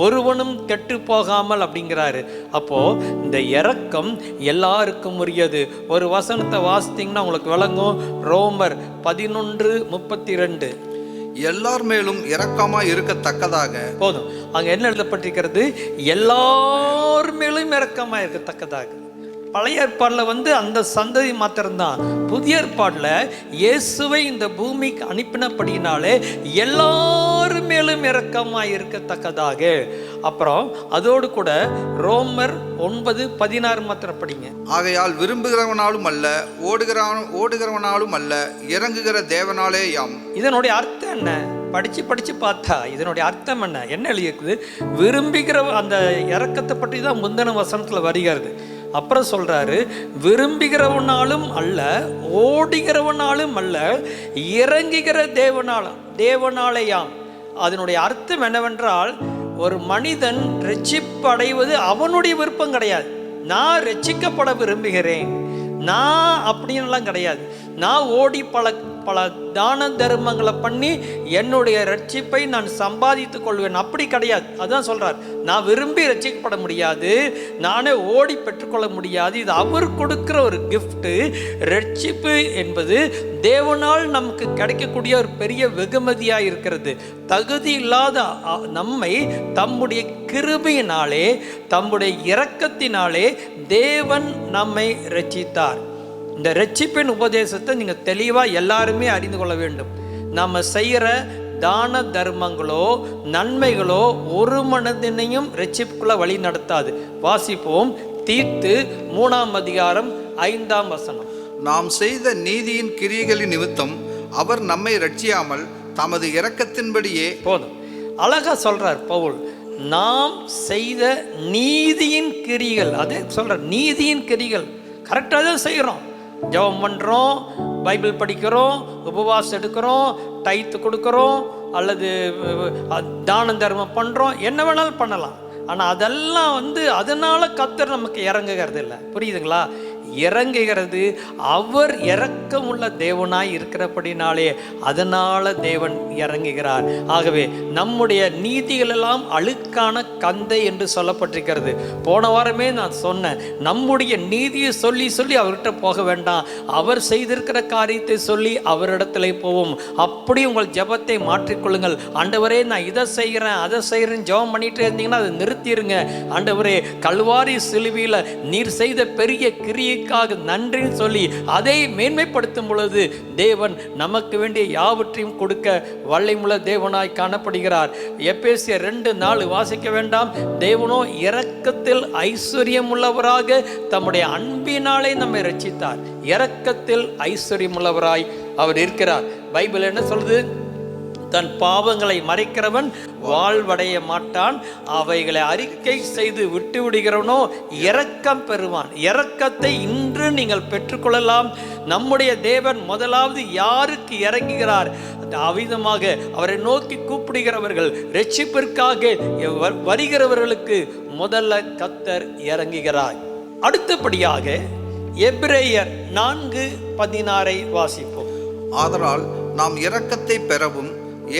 ஒருவனும் கெட்டு போகாமல் அப்படிங்கிறாரு. அப்போ இந்த இரக்கம் எல்லாருக்கும் உரியது. ஒரு வசனத்தை வாசித்தீங்கன்னா உங்களுக்கு விளங்கும். ரோமர் 11:32. எல்லார் மேலும் இரக்கமாய் இருக்கத்தக்கதாக. போதும். அங்க என்ன எழுதப்பட்டிருக்கிறது? எல்லார் மேலும் இரக்கமாக இருக்கத்தக்கதாக. பழைய ஏற்பாடில் அந்த சந்ததி மாத்திரம்தான். புதிய ஏற்பாடில் இயேசுவை இந்த பூமிக்கு அனுப்பினபடினாலே எல்லாரு மேலும் இரக்கமாக இருக்கத்தக்கதாக. அப்புறம் அதோடு கூட ரோமர் 9:16 மாத்திரம் படிங்க. ஆகையால் விரும்புகிறவனாலும் அல்ல, ஓடுகிறவனாலும் அல்ல, இறங்குகிற தேவனாலே யாம். இதனுடைய அர்த்தம் என்ன? படிச்சு பார்த்தா இதனுடைய அர்த்தம் என்ன எழுதியிருக்குது? விரும்புகிற அந்த இரக்கத்தை பற்றி தான் முந்தின வசனத்தில் வருகிறது. அப்புறம் சொல்றாரு, விரும்புகிறவனாலும் அல்ல, ஓடுகிறவனாலும் அல்ல, இறங்குகிற தேவனாலேயாம். அதனுடைய அர்த்தம் என்னவென்றால், ஒரு மனிதன் ரட்சிப்பு அடைவது அவனுடைய விருப்பம் கிடையாது. நான் ரட்சிக்கப்பட விரும்புகிறேன், நான் அப்படின்லாம் கிடையாது. நான் ஓடி பல தான தர்மங்களை பண்ணி என்னுடைய ரட்சிப்பை நான் சம்பாதித்து கொள்வேன், அப்படி கிடையாது. அதான் சொல்றார், நான் விரும்பி ரட்சிக்கப்பட முடியாது, நானே ஓடி பெற்றுக்கொள்ள முடியாது. இது அவர் கொடுக்கிற ஒரு கிஃப்ட். ரட்சிப்பு என்பது தேவனால் நமக்கு கிடைக்கக்கூடிய ஒரு பெரிய வெகுமதியாக இருக்கிறது. தகுதி இல்லாத நம்மை தம்முடைய கிருபையினாலே, தம்முடைய இரக்கத்தினாலே தேவன் நம்மை ரட்சித்தார். இந்த ரட்சிப்பின் உபதேசத்தை நீங்கள் தெளிவாக எல்லாருமே அறிந்து கொள்ள வேண்டும். நம்ம செய்கிற தான தர்மங்களோ நன்மைகளோ ஒரு மனிதனையும் ரட்சிப்புக்குள்ள வழி நடத்தாது. வாசிப்போம். தீத்து 3:5. நாம் செய்த நீதியின் கிரியைகளின் நிமித்தம் அவர் நம்மை ரட்சியாமல் தமது இரக்கத்தின்படியே. போதும். அழகா சொல்றார் பவுல், நாம் செய்த நீதியின் கிரிகள். அதே சொல்ற, நீதியின் கிரிகள் கரெக்டாக தான் செய்கிறோம். ஜெபம் பண்ணுறோம், பைபிள் படிக்கிறோம், உபவாசம் எடுக்கிறோம், டைத்து கொடுக்குறோம், அல்லது தான தர்மம் பண்ணுறோம், என்ன வேணாலும் பண்ணலாம். ஆனால் அதெல்லாம் அதனால் கர்த்தர் நமக்கு இறங்குகிறது இல்லை. புரியுதுங்களா? இறங்குகிறது அவர் இரக்கமுள்ள தேவனாய் இருக்கிறபடினாலே, அதனால தேவன் இறங்குகிறார். ஆகவே நம்முடைய நீதிகள் எல்லாம் அழுக்கான கந்தை என்று சொல்லப்பட்டிருக்கிறது. போன வாரமே நான் சொன்னேன், நம்முடைய நீதியை சொல்லி சொல்லி அவர்கிட்ட போக வேண்டாம், அவர் செய்திருக்கிற காரியத்தை சொல்லி அவரிடத்துல போவோம். அப்படி உங்கள் ஜெபத்தை மாற்றிக்கொள்ளுங்கள். ஆண்டவரே, நான் இதை செய்கிறேன் அதை செய்கிறேன்னு ஜெபம் பண்ணிட்டு இருந்தீங்கன்னா அதை நிறுத்திடுங்க. ஆண்டவரே, கல்வாரி சிலுவையில் நீர் செய்த பெரிய கிரியை நன்றின்னு சொல்லி அதை மேன்மைப்படுத்தும் பொழுது தேவன் நமக்கு வேண்டிய யாவற்றையும் கொடுக்க வல்லமையுள்ள தேவனாய் காணப்படுகிறார். எபேசியர் 2:4 வாசிக்க வேண்டாம். தேவனோ இரக்கத்தில் ஐஸ்வர்யம் உள்ளவராக தம்முடைய அன்பினாலே நம்மை ரட்சித்தார். இரக்கத்தில் ஐஸ்வர்யம் உள்ளவராய் அவர் இருக்கிறார். பைபிள் என்ன சொல்லுது? தன் பாவங்களை மறைக்கிறவன் வாழ்வடைய மாட்டான், அவைகளை அறிக்கை செய்து விட்டு விடுகிறவனோ இரக்கம் பெறுவான். இரக்கத்தை இன்று நீங்கள் பெற்றுக்கொள்ளலாம். நம்முடைய தேவன் முதலாவது யாருக்கு இறங்குகிறார்? அவ்விதமாக அவரை நோக்கி கூப்பிடுகிறவர்கள், ரட்சிப்பிற்காக வருகிறவர்களுக்கு முதல்ல கர்த்தர் இறங்குகிறார். அடுத்தபடியாக எபிரேயர் 4:16 வாசிப்போம். ஆதலால் நாம் இரக்கத்தை பெறவும்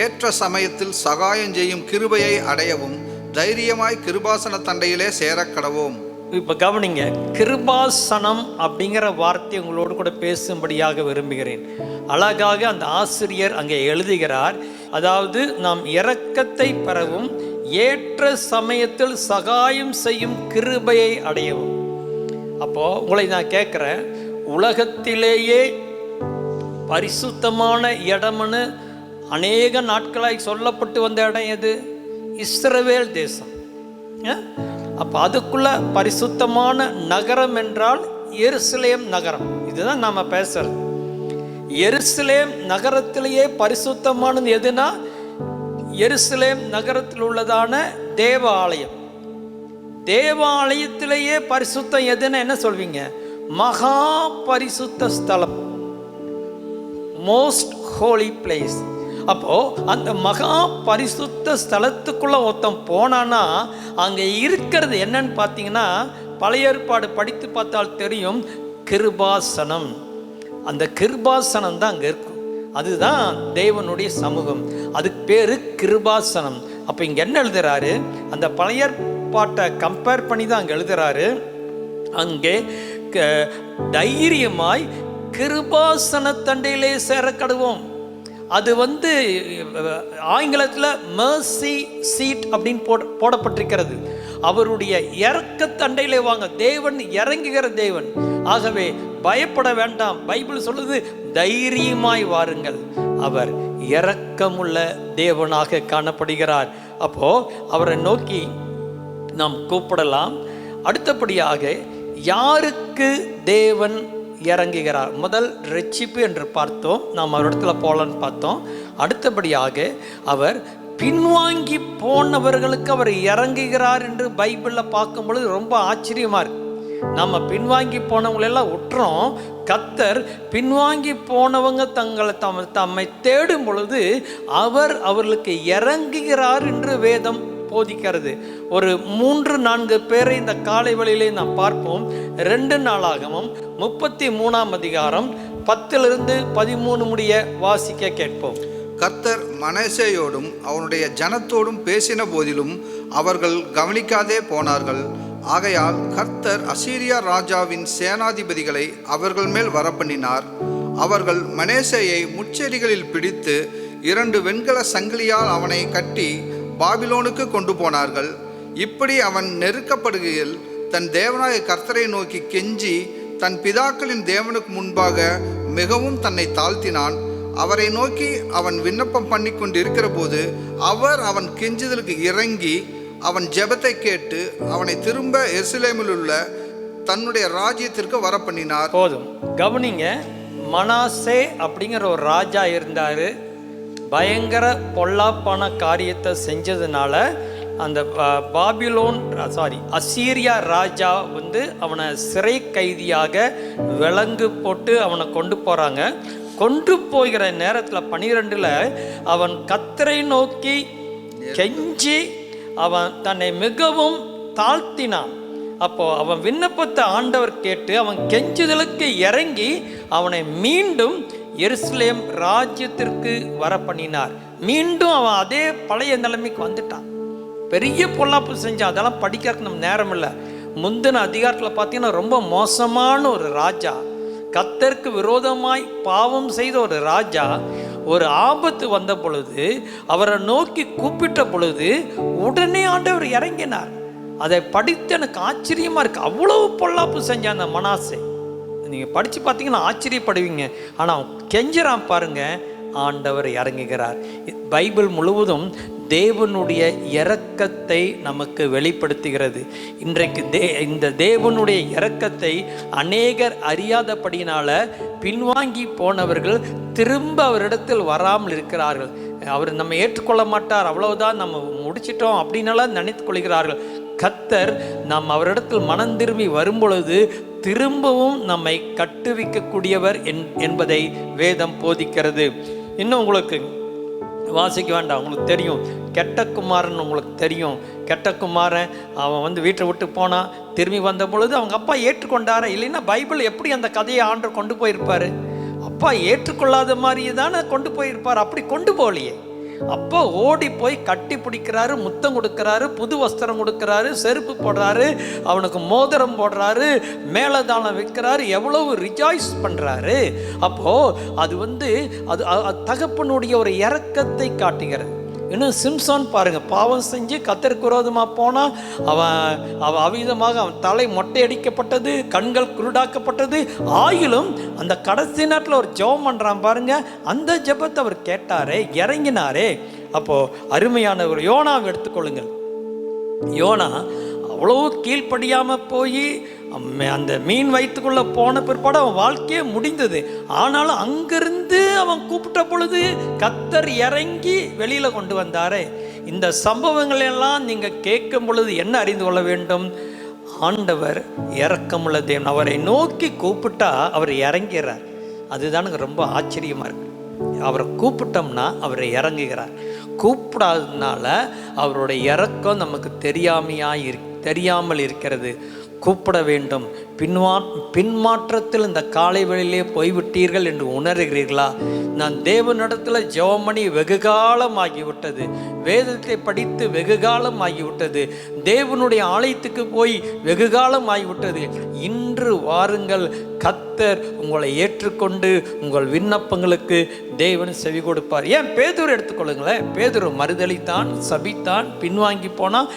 ஏற்ற சமயத்தில் சகாயம் செய்யும் கிருபையை அடையவும் தைரியமாய் கிருபாசன தண்டையிலே சேரக்கடவோம். இப்போ கவனிங்க, கிருபாசனம் அப்படிங்கிற வார்த்தை உங்களோடு கூட பேசும்படியாக விரும்புகிறேன். அழகாக அந்த ஆசிரியர் அங்கே எழுதுகிறார். அதாவது நாம் இரக்கத்தை பெறவும் ஏற்ற சமயத்தில் சகாயம் செய்யும் கிருபையை அடையவும். அப்போ உங்களை நான் கேட்குறேன், உலகத்திலேயே பரிசுத்தமான இடம்னு அநேக நாட்களாய் சொல்லப்பட்டு வந்த இடம் எது? இஸ்ரவேல் தேசம். அப்போ அதுக்குள்ள பரிசுத்தமான நகரம் என்றால் எருசலேம் நகரம். இதுதான் நாம் பேசுறது. எருசலேம் நகரத்திலேயே பரிசுத்தமானது எதுனா எருசலேம் நகரத்தில் உள்ளதான தேவாலயம். தேவாலயத்திலேயே பரிசுத்தம் எதுன்னு என்ன சொல்வீங்க? மகா பரிசுத்த ஸ்தலம், மோஸ்ட் ஹோலி பிளேஸ். அப்போ அந்த மகா பரிசுத்த ஸ்தலத்துக்குள்ள ஒருத்தன் போனான்னா அங்கே இருக்கிறது என்னன்னு பார்த்தீங்கன்னா, பழைய ஏற்பாடு படித்து பார்த்தால் தெரியும், கிருபாசனம். அந்த கிருபாசனம் தான் அங்கே இருக்கும். அதுதான் தேவனுடைய சமூகம். அதுக்கு பேரு கிருபாசனம். அப்போ இங்கே என்ன எழுதுறாரு? அந்த பழைய ஏற்பாட்டை கம்பேர் பண்ணி தான் அங்கே எழுதுறாரு. அங்கே தைரியமாய் கிருபாசன தண்டையிலே சேரக்கடுவோம். அது ஆங்கிலத்தில் mercy seat அப்படின்னு போடப்பட்டிருக்கிறது. அவருடைய இரக்க தண்டையிலே வாங்க. தேவன் இறங்குகிற தேவன். ஆகவே பயப்பட வேண்டாம். பைபிள் சொல்லுது, தைரியமாய் வாருங்கள். அவர் இரக்கமுள்ள தேவனாக காணப்படுகிறார். அப்போ அவரை நோக்கி நாம் கூப்பிடலாம். அடுத்தபடியாக யாருக்கு தேவன் இறங்குகிறார்? முதல் ரட்சிப்பு என்று பார்த்தோம், நாம் அவரிடத்துல போகலான்னு பார்த்தோம். அடுத்தபடியாக அவர் பின்வாங்கி போனவர்களுக்கு அவர் இறங்குகிறார் என்று பைபிளில் பார்க்கும் பொழுது ரொம்ப ஆச்சரியமாக இருக்கு. நம்ம பின்வாங்கி போனவங்களெல்லாம் விட்டுறோம். கர்த்தர் பின்வாங்கி போனவங்க தம்மை தேடும் பொழுது அவர்களுக்கு இறங்குகிறார் என்று வேதம் போதிக்கிறது. ஒரு 3-4 பேரை இந்த காலை வேளையிலே நாம் பார்ப்போம். 2 நாளாகமம் 33ஆம் அதிகாரம் 10-13 முடிய வாசிக்க கேட்போம். கர்த்தர் மனசேயோடும் அவனுடைய ஜனத்தோடும் பேசின போதிலும் அவர்கள் கவனிக்காதே போனார்கள். ஆகையால் கர்த்தர் அசீரியா ராஜாவின் சேனாதிபதிகளை அவர்கள் மேல் வரப்பண்ணினார். அவர்கள் மனேசேயை முச்செடிகளில் பிடித்து 2 வெண்கல சங்கிலியால் அவனை கட்டி பாபிலோனுக்கு கொண்டு போனார்கள். இப்படி அவன் நெருக்கப்படுகையில் தன் தேவனாய கர்த்தரை நோக்கி கெஞ்சி தன் பிதாக்களின் தேவனுக்கு முன்பாக மிகவும் தன்னை தாழ்த்தினான். அவரை நோக்கி அவன் விண்ணப்பம் பண்ணி கொண்டிருக்கிற போது அவர் அவன் கெஞ்சுதலுக்கு இறங்கி அவன் ஜெபத்தை கேட்டு அவனை திரும்ப எருசலேமில் உள்ள தன்னுடைய ராஜ்யத்திற்கு வர பண்ணினார். போதும், கவனிங்க. மனாசே அப்படிங்கிற ஒரு ராஜா இருந்தார். பயங்கர பொல்லாப்பான காரியத்தை செஞ்சதுனால அந்த அசீரியா ராஜா அவனை சிறை கைதியாக விலங்கு போட்டு அவனை கொண்டு போகிறாங்க. கொன்று போகிற நேரத்தில் 12 அவன் கர்த்தரை நோக்கி கெஞ்சி அவன் தன்னை மிகவும் தாழ்த்தினான். அப்போ அவன் விண்ணப்பத்தை ஆண்டவர் கேட்டு அவன் கெஞ்சுதலுக்கு இறங்கி அவனை மீண்டும் எருசலேம் ராஜ்யத்திற்கு வர பண்ணினார். மீண்டும் அவன் அதே பழைய நிலைமைக்கு வந்துட்டான். பெரிய பொல்லாப்பு செஞ்சான். அதெல்லாம் படிக்கிறதுக்கு நம்ம நேரம் இல்லை. முந்தின அதிகாரத்தில் பார்த்தீங்கன்னா ரொம்ப மோசமான ஒரு ராஜா, கர்த்தருக்கு விரோதமாய் பாவம் செய்த ஒரு ராஜா ஒரு ஆபத்து வந்த பொழுது அவரை நோக்கி கூப்பிட்ட பொழுது உடனே ஆண்டவர் இறங்கினார். அதை படித்து எனக்கு ஆச்சரியமாக இருக்குது. அவ்வளோ பொல்லாப்பு செஞ்சான் அந்த மனாசே. நீங்கள் படித்து பார்த்தீங்கன்னா ஆச்சரியப்படுவீங்க. ஆனால் கெஞ்சுறான் பாருங்க, ஆண்டவர் இறங்குகிறார். பைபிள் முழுவதும் தேவனுடைய இரக்கத்தை நமக்கு வெளிப்படுத்துகிறது. இன்றைக்கு இந்த தேவனுடைய இரக்கத்தை அநேகர் அறியாதபடியினால பின்வாங்கி போனவர்கள் திரும்ப அவரிடத்தில் வராமல் இருக்கிறார்கள். அவர் நம்ம ஏற்றுக்கொள்ள மாட்டார், அவ்வளவுதான் நம்ம முடிச்சிட்டோம் அப்படின்னால நினைத்து கொள்கிறார்கள். கர்த்தர் நாம் அவரிடத்தில் மனம் திரும்பி வரும்பொழுது திரும்பவும் நம்மை கட்டுவிக்கக்கூடியவர் என்பதை வேதம் போதிக்கிறது. இன்னும் உங்களுக்கு வாசிக்க வேண்டாம், உங்களுக்கு தெரியும். கெட்ட குமாரன் உங்களுக்கு தெரியும். கெட்ட குமாரன் அவன் வீட்டை விட்டு போனான். திரும்பி வந்த பொழுது அவங்க அப்பா ஏற்றுக்கொண்டாரா? இல்லைன்னா பைபிள் எப்படி அந்த கதையை ஆண்டவர் கொண்டு போயிருப்பார்? அப்பா ஏற்றுக்கொள்ளாத மாதிரியே தானே கொண்டு போயிருப்பார். அப்படி கொண்டு போகலையே. அப்போ ஓடி போய் கட்டி பிடிக்கிறாரு, முத்தம் கொடுக்குறாரு, புது வஸ்திரம் கொடுக்குறாரு, செருப்பு போடுறாரு, அவனுக்கு மோதிரம் போடுறாரு, மேலதாளம் வைக்கிறாரு, எவ்வளவு ரிஜாய்ஸ் பண்ணுறாரு. அப்போது அது அது தகப்பனுடைய ஒரு இரக்கத்தை காட்டுகிறது. இன்னும் சிம்சோன் பாருங்க, பாவம் செஞ்சு கர்த்தருக்கு விரோதமாக போனால் அவன் அவிதமாக அவன் தலை மொட்டையடிக்கப்பட்டது, கண்கள் குருடாக்கப்பட்டது. ஆயிலும் அந்த கடைசி நேரத்தில் ஒரு ஜெபம் பண்ணுறான் பாருங்க, அந்த ஜெபத்தை அவர் கேட்டாரே, இறங்கினாரே. அப்போது அருமையானவர் யோனாவை எடுத்துக்கொள்ளுங்கள். யோனா அவ்வளோ கீழ்ப்படியாமல் போய் அந்த மீன் வயிற்றுக்குள்ளே போன பிற்பாடு அவன் வாழ்க்கையே முடிந்தது. ஆனாலும் அங்கிருந்து அவன் கூப்பிட்ட பொழுது கர்த்தர் இறங்கி வெளியில் கொண்டு வந்தாரே. இந்த சம்பவங்களெல்லாம் நீங்கள் கேட்கும் பொழுது என்ன அறிந்து கொள்ள வேண்டும்? ஆண்டவர் இரக்கமுள்ள தேவன். அவரை நோக்கி கூப்பிட்டா அவர் இறங்கிறார். அதுதானுங்க ரொம்ப ஆச்சரியமாக இருக்கு. அவரை கூப்பிட்டோம்னா அவரை இறங்குகிறார். கூப்பிடாததுனால அவருடைய இரக்கம் நமக்கு தெரியாமல் இருக்கிறது. கூப்பிட வேண்டும். பின்மாற்றத்தில் இந்த காலை வேளையிலே போய்விட்டீர்கள் என்று உணர்கிறீர்களா? நான் தேவனிடத்தில் ஜெபம் பண்ணி வெகு காலம் ஆகிவிட்டது, வேதத்தை படித்து வெகு காலம் ஆகிவிட்டது, தேவனுடைய ஆலயத்துக்கு போய் வெகு காலம் ஆகிவிட்டது. இன்று வாருங்கள், கர்த்தர் உங்களை ஏற்றுக்கொண்டு உங்கள் விண்ணப்பங்களுக்கு தேவன் செவி கொடுப்பார். ஏன் பேதுரு எடுத்துக்கொள்ளுங்களேன். பேதுரு மறுதளித்தான், சபித்தான், பின்வாங்கி போனால்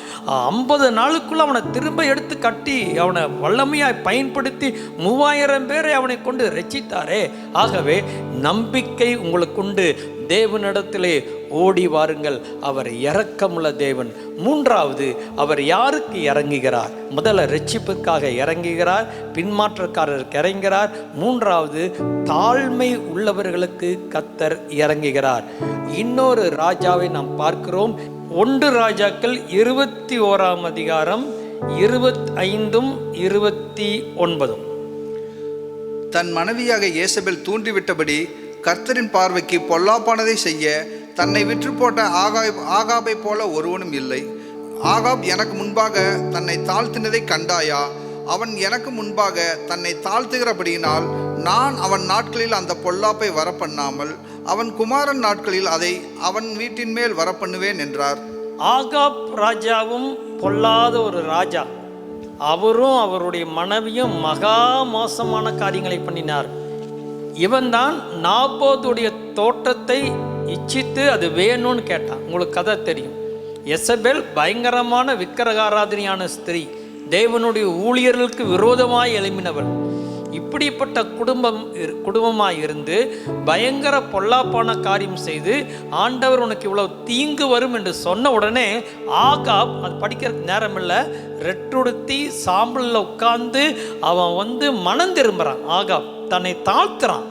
50 நாளுக்குள்ள அவனை திரும்ப எடுத்து கட்டி அவனை வல்லமையாய் பயன்படுத்தி 3000 பேரை அவனை கொண்டு ரட்சித்தாரே. ஆகவே நம்பிக்கை உங்களுக்குண்டு. தேவனிடத்திலே ஓடி வாருங்கள். அவர் இரக்கமுள்ள தேவன். மூன்றாவது, அவர் யாருக்கு இறங்குகிறார்? முதல்ல ரட்சிப்புக்காக இறங்குகிறார், பின்மாற்றக்காரருக்கு இறங்குகிறார். மூன்றாவது, தாழ்மை உள்ளவர்களுக்கு கர்த்தர் இறங்குகிறார். இன்னொரு ராஜாவை நாம் பார்க்கிறோம். 1 ராஜாக்கள் 21ஆம் அதிகாரம் 25, 29. தன் மனைவியாக ஏசபேல் தூண்டிவிட்டபடி கர்த்தரின் பார்வைக்கு பொல்லாப்பானதை செய்ய தன்னை விற்று போட்ட ஆகாபை போல ஒருவனும் இல்லை. ஆகாப் எனக்கு முன்பாக தன்னை தாழ்த்தினதை கண்டாயா? அவன் எனக்கு முன்பாக தன்னை தாழ்த்துகிறபடியினால் நான் அவன் நாட்களில் அந்த பொல்லாப்பை வரப்பண்ணாமல் அவன் குமாரன் நாட்களில் அதை அவன் வீட்டின் மேல் வரப்பண்ணுவேன் என்றார். ஆகாப் ராஜாவும் பொல்லாத ஒரு ராஜா. அவரும் அவருடைய மனைவியும் மகா மோசமான காரியங்களை பண்ணினார். இவன்தான் நாபோத்துடைய தோட்டத்தை இச்சித்து அது வேணும்னு கேட்டான். உங்களுக்கு கதை தெரியும். எசபேல் பயங்கரமான விக்கிரகாராதனையான ஸ்திரீ, தேவனுடைய ஊழியர்களுக்கு விரோதமாய் எழும்பினவள். இப்படிப்பட்ட குடும்பமாக இருந்து பயங்கர பொல்லாப்பான காரியம் செய்து ஆண்டவர் உனக்கு இவ்வளவு தீங்கு வரும் என்று சொன்ன உடனே ஆகாப், அது படிக்கிறதுக்கு நேரம் இல்லை, ரெட்டுடுத்தி சாம்பலில் உட்கார்ந்து அவன் மனம் திரும்புகிறான். ஆகாப் தன்னை தாழ்த்துறான்.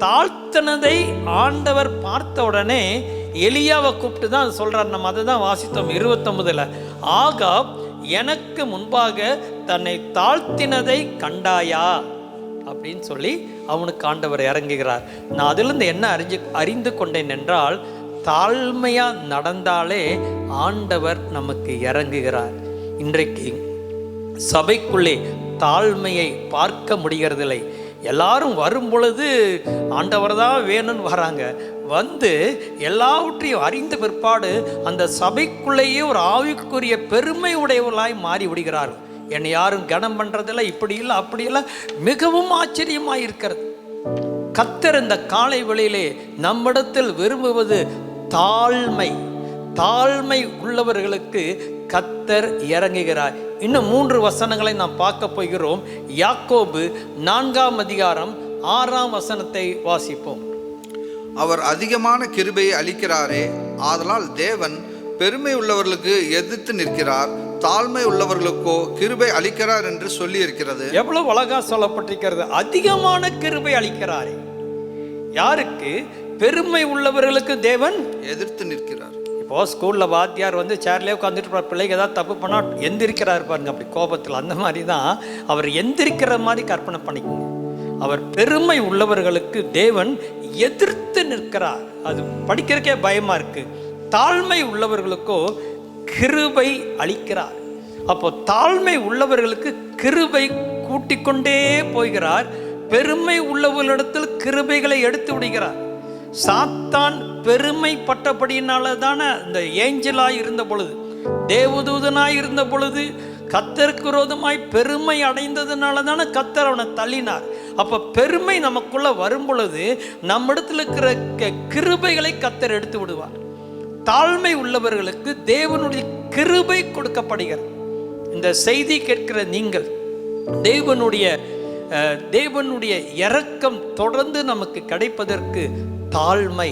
தாழ்த்தினதை ஆண்டவர் பார்த்த உடனே எலியாவை கூப்பிட்டு தான் சொல்கிறார். நம்ம அதை தான் வாசித்தோம் 29. ஆகாப் எனக்கு முன்பாக தன்னை தாழ்த்தினதை கண்டாயா? அப்படின்னு சொல்லி அவனுக்கு ஆண்டவர் இறங்குகிறார். நான் அதிலிருந்து என்ன அறிந்து கொண்டேன் என்றால், தாழ்மையாக நடந்தாலே ஆண்டவர் நமக்கு இறங்குகிறார். இன்றைக்கு சபைக்குள்ளே தாழ்மையை பார்க்க முடிகிறதில்லை. எல்லாரும் வரும் பொழுது ஆண்டவர் தான் வேணும்னு வராங்க. வந்து எல்லாவற்றையும் அறிந்த பிற்பாடு அந்த சபைக்குள்ளேயே ஒரு ஆவிக்குரிய பெருமை உடையவர்களாய் மாறி விடுகிறார்கள். என்னை யாரும் கனம் பண்ணுறதில்ல, இப்படி இல்லை அப்படி இல்லை. மிகவும் ஆச்சரியமாக இருக்கிறது. கர்த்தர் இந்த காலை வேளையிலே நம்மிடத்தில் விரும்புவது தாழ்மை. தாழ்மை உள்ளவர்களுக்கு கர்த்தர் இறங்குகிறார். இன்னும் 3 வசனங்களை நாம் பார்க்க போகிறோம். யாக்கோபு 4ஆம் அதிகாரம் 6ஆம் வசனத்தை வாசிப்போம். அவர் அதிகமான கிருபையை அளிக்கிறாரே, ஆதலால் தேவன் பெருமை உள்ளவர்களுக்கு எதிர்த்து நிற்கிறார், தாழ்மை உள்ளவர்களுக்கோ கிருபை அளிக்கிறார் என்று சொல்லி இருக்கிறது. எவ்வளவு அழகா சொல்லப்பட்டிருக்கிறது. அதிகமான கிருபை அளிக்கிறாரே. யாருக்கு? பெருமை உள்ளவர்களுக்கு தேவன் எதிர்த்து நிற்கிறார். இப்போ ஸ்கூலில் வாத்தியார் வந்து சேர்லேயே உட்காந்துட்டு இருப்பார். பிள்ளைங்க ஏதாவது தப்பு பண்ணால் எந்திரிக்கிறார் பாருங்க, அப்படி கோபத்தில். அந்த மாதிரி தான் அவர் எந்திரிக்கிற மாதிரி கற்பனை பண்ணிக்கோங்க. அவர் பெருமை உள்ளவர்களுக்கு தேவன் எதிர்த்து நிற்கிறார். அது படிக்கிறதுக்கே பயமாக இருக்குது. தாழ்மை உள்ளவர்களுக்கோ கிருபை அளிக்கிறார். அப்போ தாழ்மை உள்ளவர்களுக்கு கிருபை கூட்டிக்கொண்டே போகிறார். பெருமை உள்ளவர்களிடத்தில் கிருபைகளை எடுத்து விடுகிறார். சாத்தான் பெருமைப்பட்டபடியினால தானே இந்த ஏஞ்சலாய் இருந்த பொழுது, தேவதூதனாய் இருந்த பொழுது, கர்த்தருக்கு விரோதமாய் பெருமை அடைந்ததுனால தானே கர்த்தர் அவனை தள்ளினார். அப்போ பெருமை நமக்குள்ள வரும் பொழுது நம்மிடத்தில் இருக்கிற கிருபைகளை கர்த்தர் எடுத்து விடுவார். தாழ்மை உள்ளவர்களுக்கு தேவனுடைய கிருபை கொடுக்கப்படுகிறது. இந்த செய்தி கேட்கிற நீங்கள் தேவனுடைய இரக்கம் தொடர்ந்து நமக்கு கிடைப்பதற்கு தாழ்மை.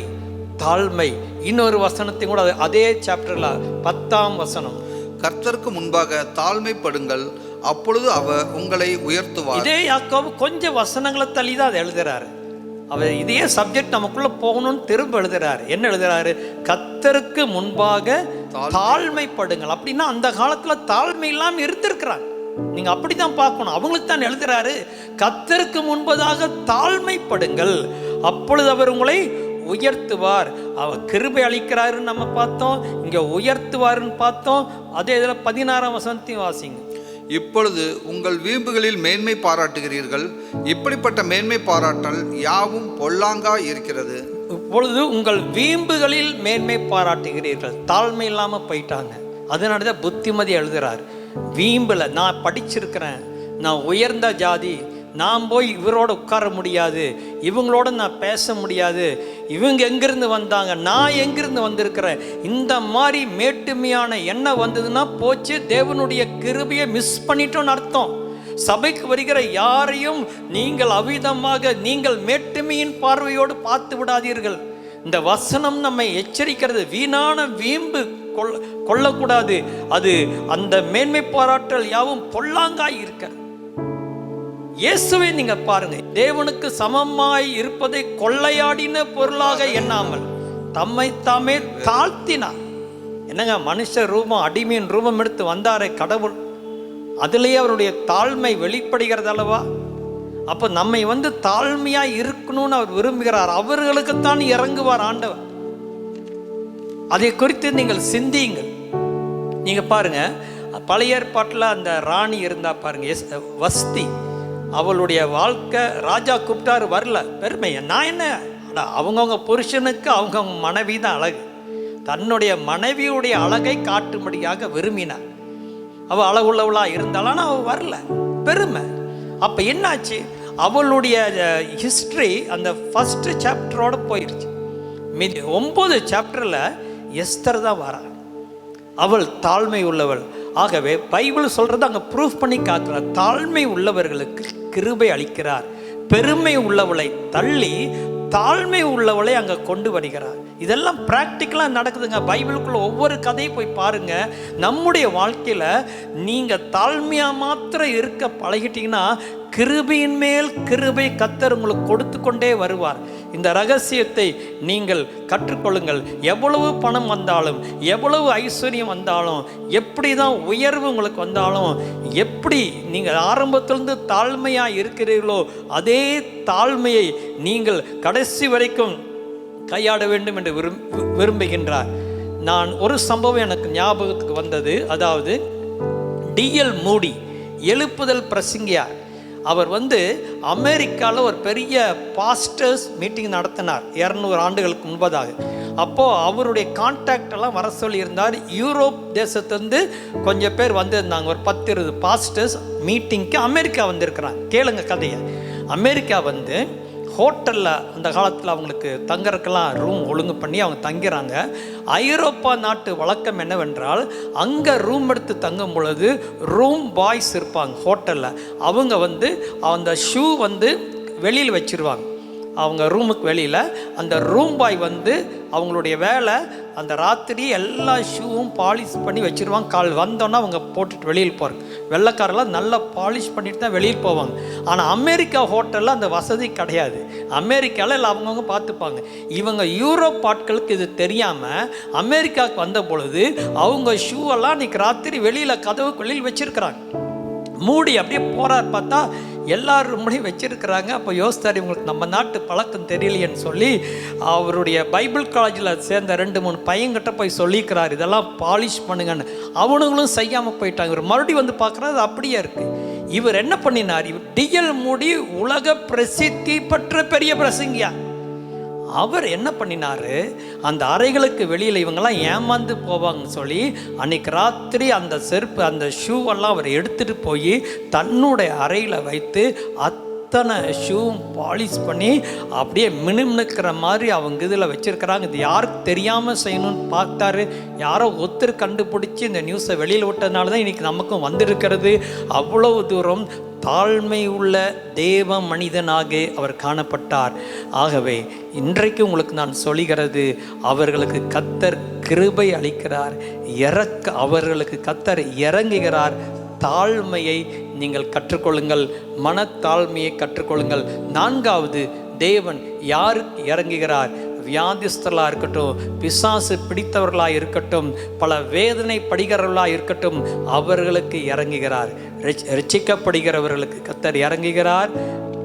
தாழ்மை. இன்னொரு வசனத்தை கூட அதே சாப்டர்ல 10ஆம் வசனம், கர்த்தருக்கு முன்பாக தாழ்மைப்படுங்கள், அப்பொழுது அவர் உங்களை உயர்த்துவார். இதே யாக்கோபு கொஞ்சம் வசனங்களை தள்ளி தான் அதை எழுதுறாரு. அவர் இதே சப்ஜெக்ட் நமக்குள்ள போகணும்னு திரும்ப எழுதுறாரு. என்ன எழுதுறாரு? கர்த்தருக்கு முன்பாக தாழ்மைப்படுங்கள். அப்படின்னா அந்த காலத்துல தாழ்மை இல்லாம இருந்திருக்கிறாங்க. நீங்க அப்படித்தான் பார்க்கணும். அவங்களுக்கு தான் எழுதுறாரு, கர்த்தருக்கு முன்பதாக தாழ்மைப்படுங்கள், அப்பொழுது அவர் உங்களை உயர்த்துவார். அவர் கிருபை அளிக்கிறாருன்னு நம்ம பார்த்தோம், இங்க உயர்த்துவாருன்னு பார்த்தோம். அதே இதில் 16ஆம் வசனத்தையும் வாசிங்க. இப்பொழுது உங்கள் வீம்புகளில் மேன்மை பாராட்டுகிறீர்கள், இப்படிப்பட்ட மேன்மை பாராட்டல் யாவும் பொல்லாங்காய் இருக்கிறது. இப்பொழுது உங்கள் வீம்புகளில் மேன்மை பாராட்டுகிறீர்கள். தாழ்மை இல்லாமல் போயிட்டாங்க. அதனால தான் புத்திமதி எழுதுறார். வீம்பில் நான் படிச்சிருக்கிறேன், நான் உயர்ந்த ஜாதி, நான் போய் இவரோட உட்கார முடியாது, இவங்களோட நான் பேச முடியாது, இவங்க எங்கிருந்து வந்தாங்க, நான் எங்கிருந்து வந்திருக்கிறேன், இந்த மாதிரி மேட்டுமையான எண்ணம் வந்ததுன்னா போச்சு, தேவனுடைய கிருபையை மிஸ் பண்ணிட்டோன்னு அர்த்தம். சபைக்கு வருகிற யாரையும் நீங்கள் அவிதமாக, நீங்கள் மேட்டுமையின் பார்வையோடு பார்த்து விடாதீர்கள். இந்த வசனம் நம்மை எச்சரிக்கிறது. வீணான வீம்பு கொள்ளக்கூடாது. அது அந்த மேன்மை பாராட்டல் யாவும் பொல்லாங்காய் இருக்கிறது. இயேசுவை நீங்க பாருங்க, தேவனுக்கு சமமாய் இருப்பதை கொள்ளையாடின பொருளாக எண்ணாமல் தம்மை தாமே தாழ்த்தினார். என்னங்க, மனுஷ ரூபம், அடிமையின் ரூபம் எடுத்து வந்தாரே கடவுள், அதிலேயே அவருடைய தாழ்மை வெளிப்படுகிறது அல்லவா? அப்போ நம்மை தாழ்மையா இருக்கணும்னு அவர் விரும்புகிறார். அவர்களுக்குத்தான் இறங்குவார் ஆண்டவர். அதை குறித்து நீங்கள் சிந்தியுங்கள். நீங்க பாருங்க, பழைய ஏற்பாட்டில் அந்த ராணி இருந்தா பாருங்க, வஸ்தி. அவளுடைய வாழ்க்கை, ராஜா கூப்பிட்டாரு, வரல. பெருமை. நான் என்ன, அவங்கவுங்க புருஷனுக்கு அவங்கவுங்க மனைவி தான் அழகு. தன்னுடைய மனைவியுடைய அழகை காட்டும்படியாக விரும்பினார். அவள் அழகுள்ளவளா இருந்தாலும் ஆனால் அவள் வரல. பெருமை. அப்போ என்னாச்சு? அவளுடைய ஹிஸ்ட்ரி அந்த ஃபர்ஸ்ட் சாப்டரோடு போயிடுச்சு. 9 சாப்டரில் எஸ்தர் தான் வரா. அவள் தாழ்மை உள்ளவள். ஆகவே பைபிள் சொல்கிறது அங்கே ப்ரூஃப் பண்ணி காட்டுறார். தாழ்மை உள்ளவர்களுக்கு கிருபை அளிக்கிறார். பெருமை உள்ளவளை தள்ளி தாழ்மை உள்ளவளை அங்கே கொண்டு வருகிறார். இதெல்லாம் ப்ராக்டிக்கலாக நடக்குதுங்க. பைபிளுக்குள்ள ஒவ்வொரு கதையும் போய் பாருங்க. நம்முடைய வாழ்க்கையில் நீங்கள் தாழ்மையாக மாத்திரம் இருக்க பழகிட்டீங்கன்னா கிருபையின் மேல் கிருபை கர்த்தர் உங்களுக்கு கொடுத்து கொண்டே வருவார். இந்த ரகசியத்தை நீங்கள் கற்றுக்கொள்ளுங்கள். எவ்வளவு பணம் வந்தாலும், எவ்வளவு ஐஸ்வர்யம் வந்தாலும், எப்படி தான் உயர்வு உங்களுக்கு வந்தாலும், எப்படி நீங்கள் ஆரம்பத்திலிருந்து தாழ்மையாக இருக்கிறீர்களோ அதே தாழ்மையை நீங்கள் கடைசி வரைக்கும் கையாட வேண்டும் என்று விரும்புகின்றார். நான் ஒரு சம்பவம் எனக்கு ஞாபகத்துக்கு வந்தது. அதாவது டிஎல் மூடி எழுப்புதல் பிரசங்கியார். அவர் அமெரிக்காவில் ஒரு பெரிய பாஸ்டர்ஸ் மீட்டிங் நடத்தினார் 200 ஆண்டுகளுக்கு முன்பதாக. அப்போது அவருடைய கான்டாக்ட் எல்லாம் வர சொல்லியிருந்தார். யூரோப் தேசத்துலேருந்து கொஞ்சம் பேர் வந்திருந்தாங்க. ஒரு 10-20 பாஸ்டர்ஸ் மீட்டிங்க்கு அமெரிக்கா வந்திருக்கிறாங்க. கேளுங்க கதையை. அமெரிக்கா ஹோட்டலில் அந்த காலத்தில் அவங்களுக்கு தங்கறதுக்கெல்லாம் ரூம் ஒழுங்கு பண்ணி அவங்க தங்கிறாங்க. ஐரோப்பா நாட்டு வழக்கம் என்னவென்றால், அங்கே ரூம் எடுத்து தங்கும் பொழுது ரூம் பாய்ஸ் இருப்பாங்க ஹோட்டலில். அவங்க அந்த ஷூ வெளியில் வச்சுருவாங்க. அவங்க ரூமுக்கு வெளியில் அந்த ரூம் பாய் அவங்களுடைய வேலை அந்த ராத்திரி எல்லா ஷூவும் பாலிஷ் பண்ணி வச்சுருவாங்க. கால் வந்தோன்னா அவங்க போட்டுட்டு வெளியில் போகிறாங்க. வெள்ளைக்காரெல்லாம் நல்லா பாலிஷ் பண்ணிட்டு தான் வெளியில் போவாங்க. ஆனால் அமெரிக்கா ஹோட்டலில் அந்த வசதி கிடையாது. அமெரிக்காவில் எல்லாம் அவங்கவுங்க பார்த்துப்பாங்க. இவங்க யூரோப் ஆட்களுக்கு இது தெரியாமல் அமெரிக்காவுக்கு வந்த பொழுது அவங்க ஷூவெல்லாம் இன்றைக்கி ராத்திரி வெளியில் கதவுக்கு வெளியில் வச்சுருக்கிறாங்க. மூடி அப்படியே போகிறார். பார்த்தா எல்லாரும் ரூம்லையும் வச்சுருக்கிறாங்க. அப்போ யோசித்தார், இவங்களுக்கு நம்ம நாட்டு பழக்கம் தெரியலையேன்னு சொல்லி அவருடைய பைபிள் காலேஜில் சேர்ந்த 2-3 பையன்கிட்ட போய் சொல்லிக்கிறார், இதெல்லாம் பாலிஷ் பண்ணுங்கன்னு. அவனுங்களும் செய்யாமல் போயிட்டாங்க. இவர் மறுபடியும் பார்க்குறாரு, அது அப்படியே இருக்குது. இவர் என்ன பண்ணினார், இவர் டிஎல் மூடி உலக பிரசித்தி பெற்ற பெரிய பிரசங்கியா. அவர் என்ன பண்ணினார், அந்த அறைகளுக்கு வெளியில் இவங்கெல்லாம் ஏமாந்து போவாங்கன்னு சொல்லி அன்றைக்கி ராத்திரி அந்த செருப்பு அந்த ஷூவெல்லாம் அவர் எடுத்துகிட்டு போய் தன்னுடைய அறையில் வைத்து அத்தனை ஷூவும் பாலிஷ் பண்ணி அப்படியே மினுமினுக்கிற மாதிரி அவங்க இதில் வச்சுருக்கிறாங்க. இது யாருக்கு தெரியாமல் செய்யணும்னு பார்த்தாரு. யாரோ ஒருத்தர் கண்டுபிடிச்சி இந்த நியூஸை வெளியில் விட்டதுனால தான் இன்றைக்கி நமக்கும் வந்திருக்கிறது. அவ்வளவு தூரம் தாழ்மை உள்ள தேவ மனிதனாக அவர் காணப்பட்டார். ஆகவே இன்றைக்கு உங்களுக்கு நான் சொல்லுகிறது, அவர்களுக்கு கர்த்தர் கிருபை அளிக்கிறார், அவர்களுக்கு கர்த்தர் இறங்குகிறார். தாழ்மையை நீங்கள் கற்றுக்கொள்ளுங்கள், மனத்தாழ்மையை கற்றுக்கொள்ளுங்கள். 4வது, தேவன் யாருக்கு இறங்குகிறார்? வியாதிஸ்தர்களாக இருக்கட்டும், பிசாசு பிடித்தவர்களாக இருக்கட்டும், பல வேதனை படுகிறவர்களாக இருக்கட்டும், அவர்களுக்கு இறங்குகிறார். ரட்சிக்கப்படுகிறவர்களுக்கு கர்த்தர் இறங்குகிறார்.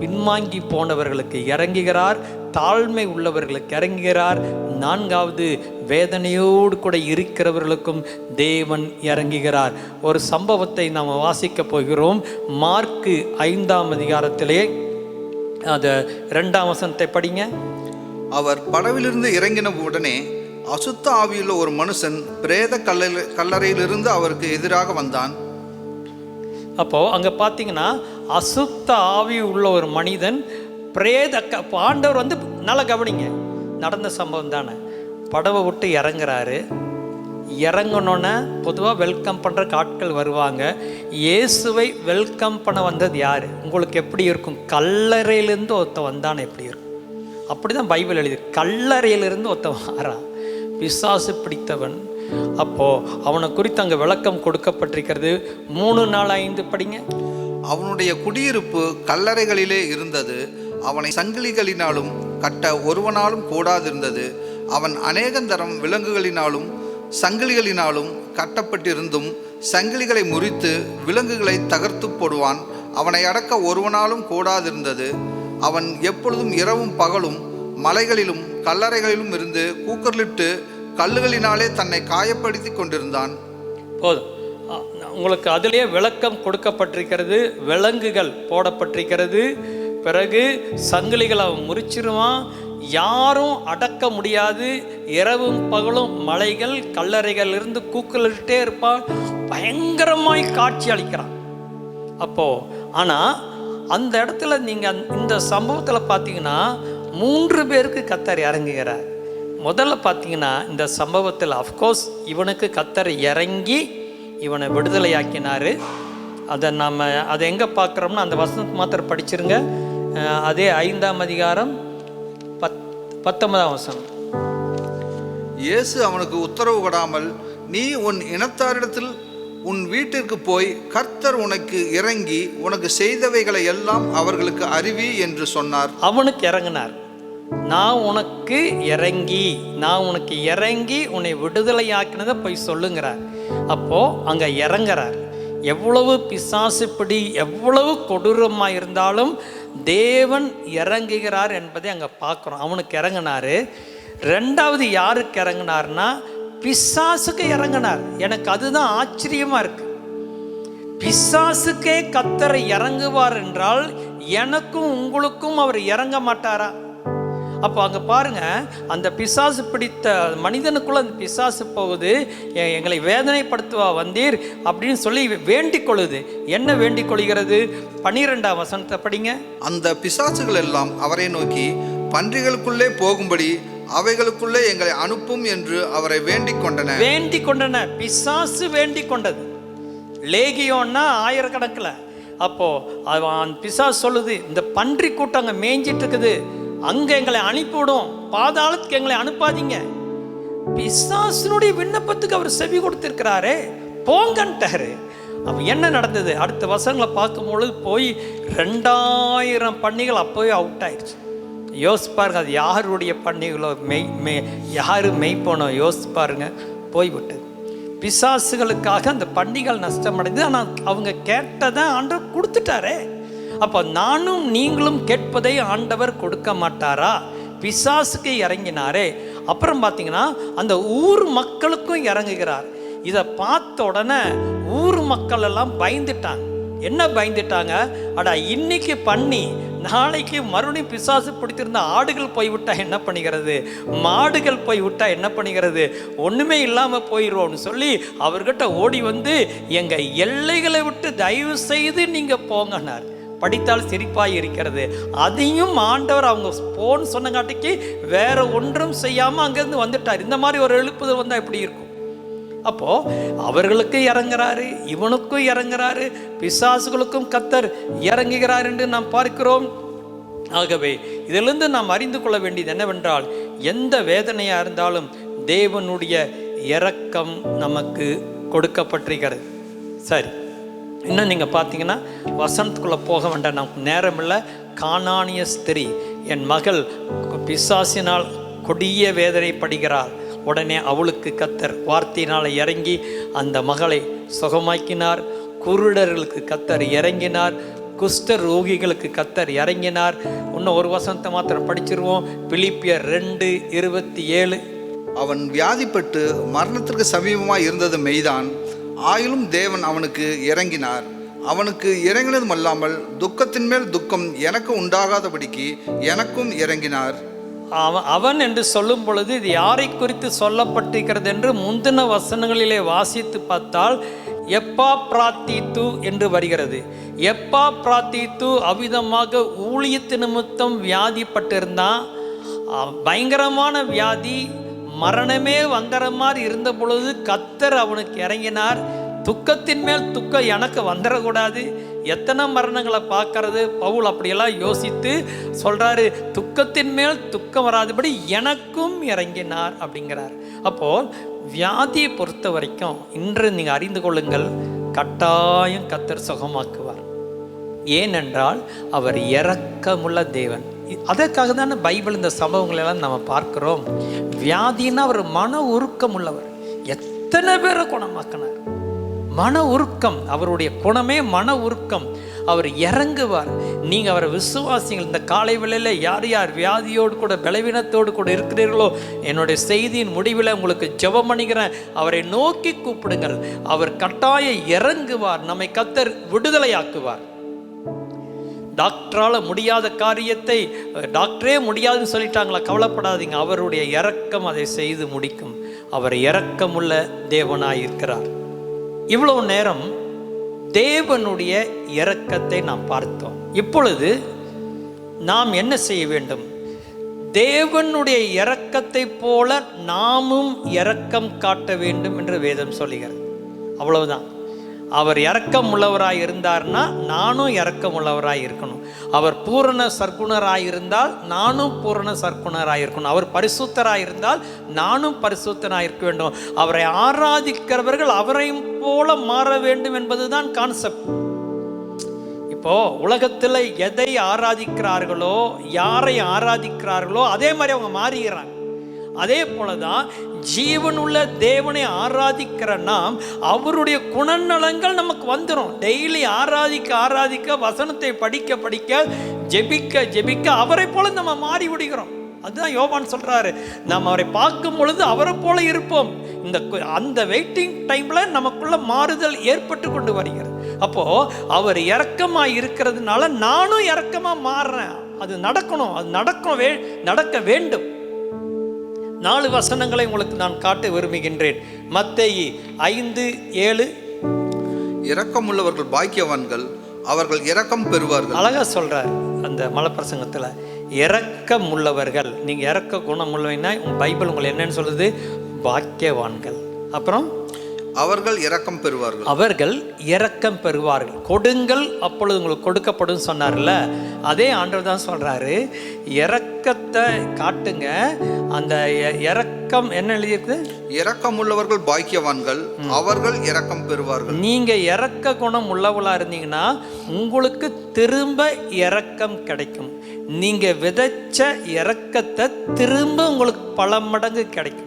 பின்வாங்கி போனவர்களுக்கு இறங்குகிறார். தாழ்மை உள்ளவர்களுக்கு இறங்குகிறார். 4வது, வேதனையோடு கூட இருக்கிறவர்களுக்கும் தேவன் இறங்குகிறார். ஒரு சம்பவத்தை நாம் வாசிக்க போகிறோம். மார்க்கு 5ஆம் அதிகாரத்திலே அது 2ஆம் வசனத்தை படிங்க. அவர் படவிலிருந்து இறங்கின உடனே அசுத்த ஆவியுள்ள ஒரு மனுஷன் பிரேத கல்லறையிலிருந்து அவருக்கு எதிராக வந்தான். அப்போது அங்கே பார்த்தீங்கன்னா அசுத்த ஆவி உள்ள ஒரு மனிதன் ஆண்டவர் நல்லா கவனிங்க, நடந்த சம்பவம் தானே. படவை விட்டு இறங்குறாரு. இறங்கணுன்னு பொதுவாக வெல்கம் பண்ணுற ஆட்கள் வருவாங்க. இயேசுவை வெல்கம் பண்ண வந்தது யார்? உங்களுக்கு எப்படி இருக்கும்? கல்லறையிலேருந்து ஒருத்தன் வந்தானே எப்படி இருக்கும்? அப்படி தான் பைபிள் எழுதி, கல்லறையிலிருந்து ஒருத்தன் வாரான், பிசாசு பிடித்தவன். அப்போது அவனை குறித்து அங்கே விளக்கம் கொடுக்கப்பட்டிருக்கிறது. 3-4-5 படிங்க. அவனுடைய குடியிருப்பு கல்லறைகளிலே இருந்தது. அவனை சங்கிலிகளினாலும் கட்ட ஒருவனாலும் கூடாதிருந்தது. அவன் அநேகந்தரம் விலங்குகளினாலும் சங்கிலிகளினாலும் கட்டப்பட்டிருந்தும் சங்கிலிகளை முறித்து விலங்குகளை தகர்த்து போடுவான். அவனை அடக்க ஒருவனாலும் கூடாதிருந்தது. அவன் எப்பொழுதும் இரவும் பகலும் மலைகளிலும் கல்லறைகளிலும் இருந்து கூக்குரலிட்டு கல்லுகளினாலே தன்னை காயப்படுத்தி கொண்டிருந்தான். போதும், உங்களுக்கு அதிலேயே விளக்கம் கொடுக்கப்பட்டிருக்கிறது. விலங்குகள் போடப்பட்டிருக்கிறது. பிறகு சங்கிலிகள் அவன் முறிச்சிருவான், யாரும் அடக்க முடியாது. இரவும் பகலும் மலைகள் கல்லறைகள் இருந்து கூக்குரலிட்டே இருப்பான். பயங்கரமாய் காட்சி அளிக்கிறான். அப்போது ஆனால் அந்த இடத்துல நீங்கள் இந்த சம்பவத்தில் பார்த்தீங்கன்னா 3 பேருக்கு கர்த்தர் இறங்குகிறார். முதல்ல பார்த்தீங்கன்னா இந்த சம்பவத்தில் அஃப்கோர்ஸ் இவனுக்கு கர்த்தர் இறங்கி இவனை விடுதலையாக்கினார். அதை எங்கே பார்க்குறோம்னா அந்த வசனத்தை மாத்திரம் படிச்சிருங்க. அதே 5ஆம் அதிகாரம் 19ஆம் வசனம். இயேசு அவனுக்கு உத்தரவு கொடாமல், நீ உன் இனத்தாரிடத்தில் உன் வீட்டிற்கு போய் கர்த்தர் உனக்கு இறங்கி உனக்கு செய்தவைகளை எல்லாம் அவர்களுக்கு அறிவி என்று சொன்னார். அவனுக்கு இறங்கினார். நான் உனக்கு இறங்கி உன்னை விடுதலையாக்கினதை போய் சொல்லுங்கிறார். அப்போ அங்க இறங்குறார். எவ்வளவு பிசாசு பிடி எவ்வளவு கொடூரமாக இருந்தாலும் தேவன் இறங்குகிறார் என்பதை அங்கே பார்க்குறோம். அவனுக்கு இறங்கினாரு. ரெண்டாவது யாருக்கு இறங்கினார்னா பிசாசுக்கு இறங்கினார். எனக்கு அதுதான் ஆச்சரியமா இருக்கு. பிசாசுக்கே கர்த்தர் இறங்குவார் என்றால் எனக்கும் உங்களுக்கும் அவர் இறங்க மாட்டாரா? அப்போ அங்கே பாருங்க, அந்த பிசாசு பிடித்த மனிதனுக்குள்ள அந்த பிசாசு போகுது. எங்களை வேதனைப்படுத்துவா வந்தீர் அப்படின்னு சொல்லி வேண்டிக் கொள்ளுது. என்ன வேண்டிக் கொள்கிறது? 12ஆம் வசனத்தை படிங்க. அந்த பிசாசுகள் எல்லாம் அவரை நோக்கி பன்றிகளுக்குள்ளே போகும்படி அவைகளுக்குள்ளே எங்களை அனுப்பும் என்று அவரை வேண்டிக் கொண்டன. பிசாசு வேண்டிக் கொண்டது. லேகியோன்னா ஆயிரக்கணக்கில். அப்போ அவன் பிசாசு சொல்லுது, இந்த பன்றி கூட்டம் அங்கே மேய்ஞ்சிட்டு இருக்குது, அங்க எங்களை அனுப்பிவிடும், பாதாளத்துக்கு எங்களை அனுப்பாதீங்க. பிசாசுனுடைய விண்ணப்பத்துக்கு அவர் செவி கொடுத்திருக்கிறாரே, போங்கன்ட்டாரு. அப்ப என்ன நடந்தது? அடுத்த வசனங்களை பார்க்கும்பொழுது போய் 2000 பன்னிகள் அப்போவே அவுட் ஆயிடுச்சு. யோசிப்பாருங்க, அது யாருடைய பன்னிகளோ, யாரு மெய்ப்போனோ யோசிப்பாருங்க. போய்விட்டது. பிசாசுகளுக்காக அந்த பன்னிகள் நஷ்டமடைந்து, ஆனால் அவங்க கேட்டதை ஆண்டவர் கொடுத்துட்டாரே. அப்போ நானும் நீங்களும் கேட்பதை ஆண்டவர் கொடுக்க மாட்டாரா? பிசாசுக்கு இறங்கினாரே. அப்புறம் பார்த்தீங்கன்னா அந்த ஊர் மக்களுக்கும் இறங்குகிறார். இதை பார்த்த உடனே ஊர் மக்கள் எல்லாம் பயந்துட்டாங்க. என்ன பயந்துட்டாங்க? அடா இன்னைக்கு பண்ணி நாளைக்கு மறுபடியும் பிசாசு பிடித்திருந்த ஆடுகள் போய்விட்டா என்ன பண்ணுகிறது, மாடுகள் போய்விட்டா என்ன பண்ணுகிறது, ஒன்றுமே இல்லாமல் போயிடுவோம்னு சொல்லி அவர்கிட்ட ஓடி வந்து எங்கள் எல்லைகளை விட்டு தயவு செய்து நீங்கள் போங்கன்னார். படித்தால் சிரிப்பாக இருக்கிறது. அதையும் ஆண்டவர் அவங்க போன்னு சொன்னங்காட்டிக்கு வேற ஒன்றும் செய்யாமல் அங்கேருந்து வந்துட்டார். இந்த மாதிரி ஒரு எழுப்புதல் வந்தால் எப்படி இருக்கும்? அப்போ அவர்களுக்கு இறங்குறாரு, இவனுக்கும் இறங்குறாரு, பிசாசுகளுக்கும் கர்த்தர் இறங்குகிறார் என்று நாம் பார்க்கிறோம். ஆகவே இதிலிருந்து நாம் அறிந்து கொள்ள வேண்டியது என்னவென்றால், எந்த வேதனையாக இருந்தாலும் தேவனுடைய இரக்கம் நமக்கு கொடுக்கப்பட்டிருக்கிறது. சரி, இன்னும் நீங்கள் பார்த்தீங்கன்னா வசனத்துக்குள்ளே போக வேண்டாம், நமக்கு நேரம் இல்லை. கானானிய ஸ்திரீ, என் மகள் பிசாசினால் கொடிய வேதனைப்படுகிறார். உடனே அவளுக்கு கர்த்தர் வார்த்தையினால் இறங்கி அந்த மகளை சுகமாக்கினார். குருடர்களுக்கு கர்த்தர் இறங்கினார். குஷ்ட ரோகிகளுக்கு கர்த்தர் இறங்கினார். இன்னும் ஒரு வசனத்தை மாத்திரம் படிச்சிருவோம். பிலிப்பியர் 2:27. அவன் வியாதிப்பட்டு மரணத்திற்கு சமீபமாக இருந்தது மெய்தான், ஆயிலும் தேவன் அவனுக்கு இறங்கினார். அவனுக்கு இறங்கினதும் அல்லாமல் துக்கத்தின் மேல் துக்கம் எனக்கு உண்டாகாதபடிக்கு எனக்கும் இறங்கினார். அவன் என்று சொல்லும் பொழுது இது யாரை குறித்து சொல்லப்பட்டிருக்கிறது என்று முந்தின வசனங்களிலே வாசித்து பார்த்தால் எப்பா பிரார்த்தித்து என்று வருகிறது. எப்பா பிரார்த்தித்து அவ்விதமாக ஊழியத்து நிமித்தம் வியாதிப்பட்டிருந்தான். பயங்கரமான வியாதி, மரணமே வந்தற மாதிரி இருந்த பொழுது கர்த்தர் அவனுக்கு இறங்கினார். துக்கத்தின் மேல் துக்கம் எனக்கு வந்துடக்கூடாது. எத்தனை மரணங்களை பார்க்கறது? பவுல் அப்படியெல்லாம் யோசித்து சொல்றாரு, துக்கத்தின் மேல் துக்கம் வராதபடி எனக்கும் இறங்கினார் அப்படிங்கிறார். அப்போ வியாதியை பொறுத்த வரைக்கும் இன்று நீங்கள் அறிந்து கொள்ளுங்கள், கட்டாயம் கர்த்தர் சுகமாக்குவார். ஏனென்றால் அவர் இரக்கமுள்ள தேவன். அதற்காக தானே பைபிள் இந்த சம்பவங்களெல்லாம் நம்ம பார்க்கிறோம். வியாதின்னா அவர் மன உருக்கம் உள்ளவர். எத்தனை பேரை குணமாக்கினார். மன உருக்கம், அவருடைய குணமே மன உருக்கம். அவர் இறங்குவார். நீங்கள் அவரை விசுவாசிங்கள். இந்த காலை வேளையில் யார் யார் வியாதியோடு கூட பலவீனத்தோடு கூட இருக்கிறீர்களோ, என்னுடைய செய்தியின் முடிவில் உங்களுக்கு ஜெபம் பண்ணிக்கிறேன். அவரை நோக்கி கூப்பிடுங்கள். அவர் கட்டாயம் இறங்குவார். நம்மை கர்த்தர் விடுதலையாக்குவார். டாக்டரால் முடியாத காரியத்தை டாக்டரே முடியாதுன்னு சொல்லிட்டாங்களா, கவலைப்படாதீங்க. அவருடைய இரக்கம் அதை செய்து முடிக்கும். அவர் இரக்கமுள்ள தேவனாயிருக்கிறார். இவ்வளவு நேரம் தேவனுடைய இரக்கத்தை நாம் பார்த்தோம். இப்பொழுது நாம் என்ன செய்ய வேண்டும்? தேவனுடைய இரக்கத்தை போல நாமும் இரக்கம் காட்ட வேண்டும் என்று வேதம் சொல்லுகிறது. அவ்வளவுதான். அவர் இரக்கம் உள்ளவராய் இருந்தார்னா நானும் இரக்கம் உள்ளவராய் இருக்கணும். அவர் பூரண சர்க்குணராய் இருந்தால் நானும் பூரண சர்க்குணராய் இருக்கணும். அவர் பரிசுத்தராய் இருந்தால் நானும் பரிசுத்தராய் இருக்க வேண்டும். அவரை ஆராதிக்கிறவர்கள் அவரையும் போல மாற வேண்டும் என்பதுதான் கான்செப்ட். இப்போ உலகத்தில் எதை ஆராதிக்கிறார்களோ, யாரை ஆராதிக்கிறார்களோ அதே மாதிரி அவங்க மாறுகிறாங்க. அதே போலதான் ஜீவனுள்ள தேவனை ஆராதிக்கிற நாம் அவருடைய குணநலங்கள் நமக்கு வந்துடும். டெய்லி ஆராதிக்க வசனத்தை படிக்க ஜெபிக்க அவரை போல நம்ம மாறி விடுகிறோம். அதுதான் யோவான் சொல்றாரு, நாம் அவரை பார்க்கும் பொழுது அவரை போல இருப்போம். அந்த வெயிட்டிங் டைம்ல நமக்குள்ள மாறுதல் ஏற்பட்டு கொண்டு வருகிறது. அப்போ அவர் இரக்கமாக இருக்கிறதுனால நானும் இரக்கமாக மாறுறேன். அது நடக்கணும், அது நடக்க வேண்டும். 4 வசனங்களை உங்களுக்கு நான் காட்ட விரும்புகின்றேன். மத்தேயு 5:7. இரக்கமுள்ளவர்கள் பாக்கியவான்கள், அவர்கள் இரக்கம் பெறுவார்கள். அழகா சொல்றார் அந்த மலைப்பிரசங்கத்தில், இரக்கம் உள்ளவர்கள். நீங்க இரக்க குணம் உள்ளவன்னா உங்க பைபிள் உங்களை என்னன்னு சொல்லுது? பாக்கியவான்கள். அப்புறம் அவர்கள் இரக்கம் பெறுவார்கள். அவர்கள் இரக்கம் பெறுவார்கள். கொடுங்கள் அப்பொழுது உங்களுக்கு கொடுக்கப்படும் சொன்னார்ல, அதே ஆண்டவர் தான் சொல்றாரு, இரக்கத்தை காட்டுங்க. அந்த இரக்கம் என்ன எழுதியிருக்கு? இரக்கம் உள்ளவர்கள் பாக்கியவான்கள், அவர்கள் இரக்கம் பெறுவார்கள். நீங்க இரக்க குணம் உள்ளவளா இருந்தீங்கன்னா உங்களுக்கு திரும்ப இரக்கம் கிடைக்கும். நீங்க விதைச்ச இரக்கத்தை திரும்ப உங்களுக்கு பல மடங்கு கிடைக்கும்.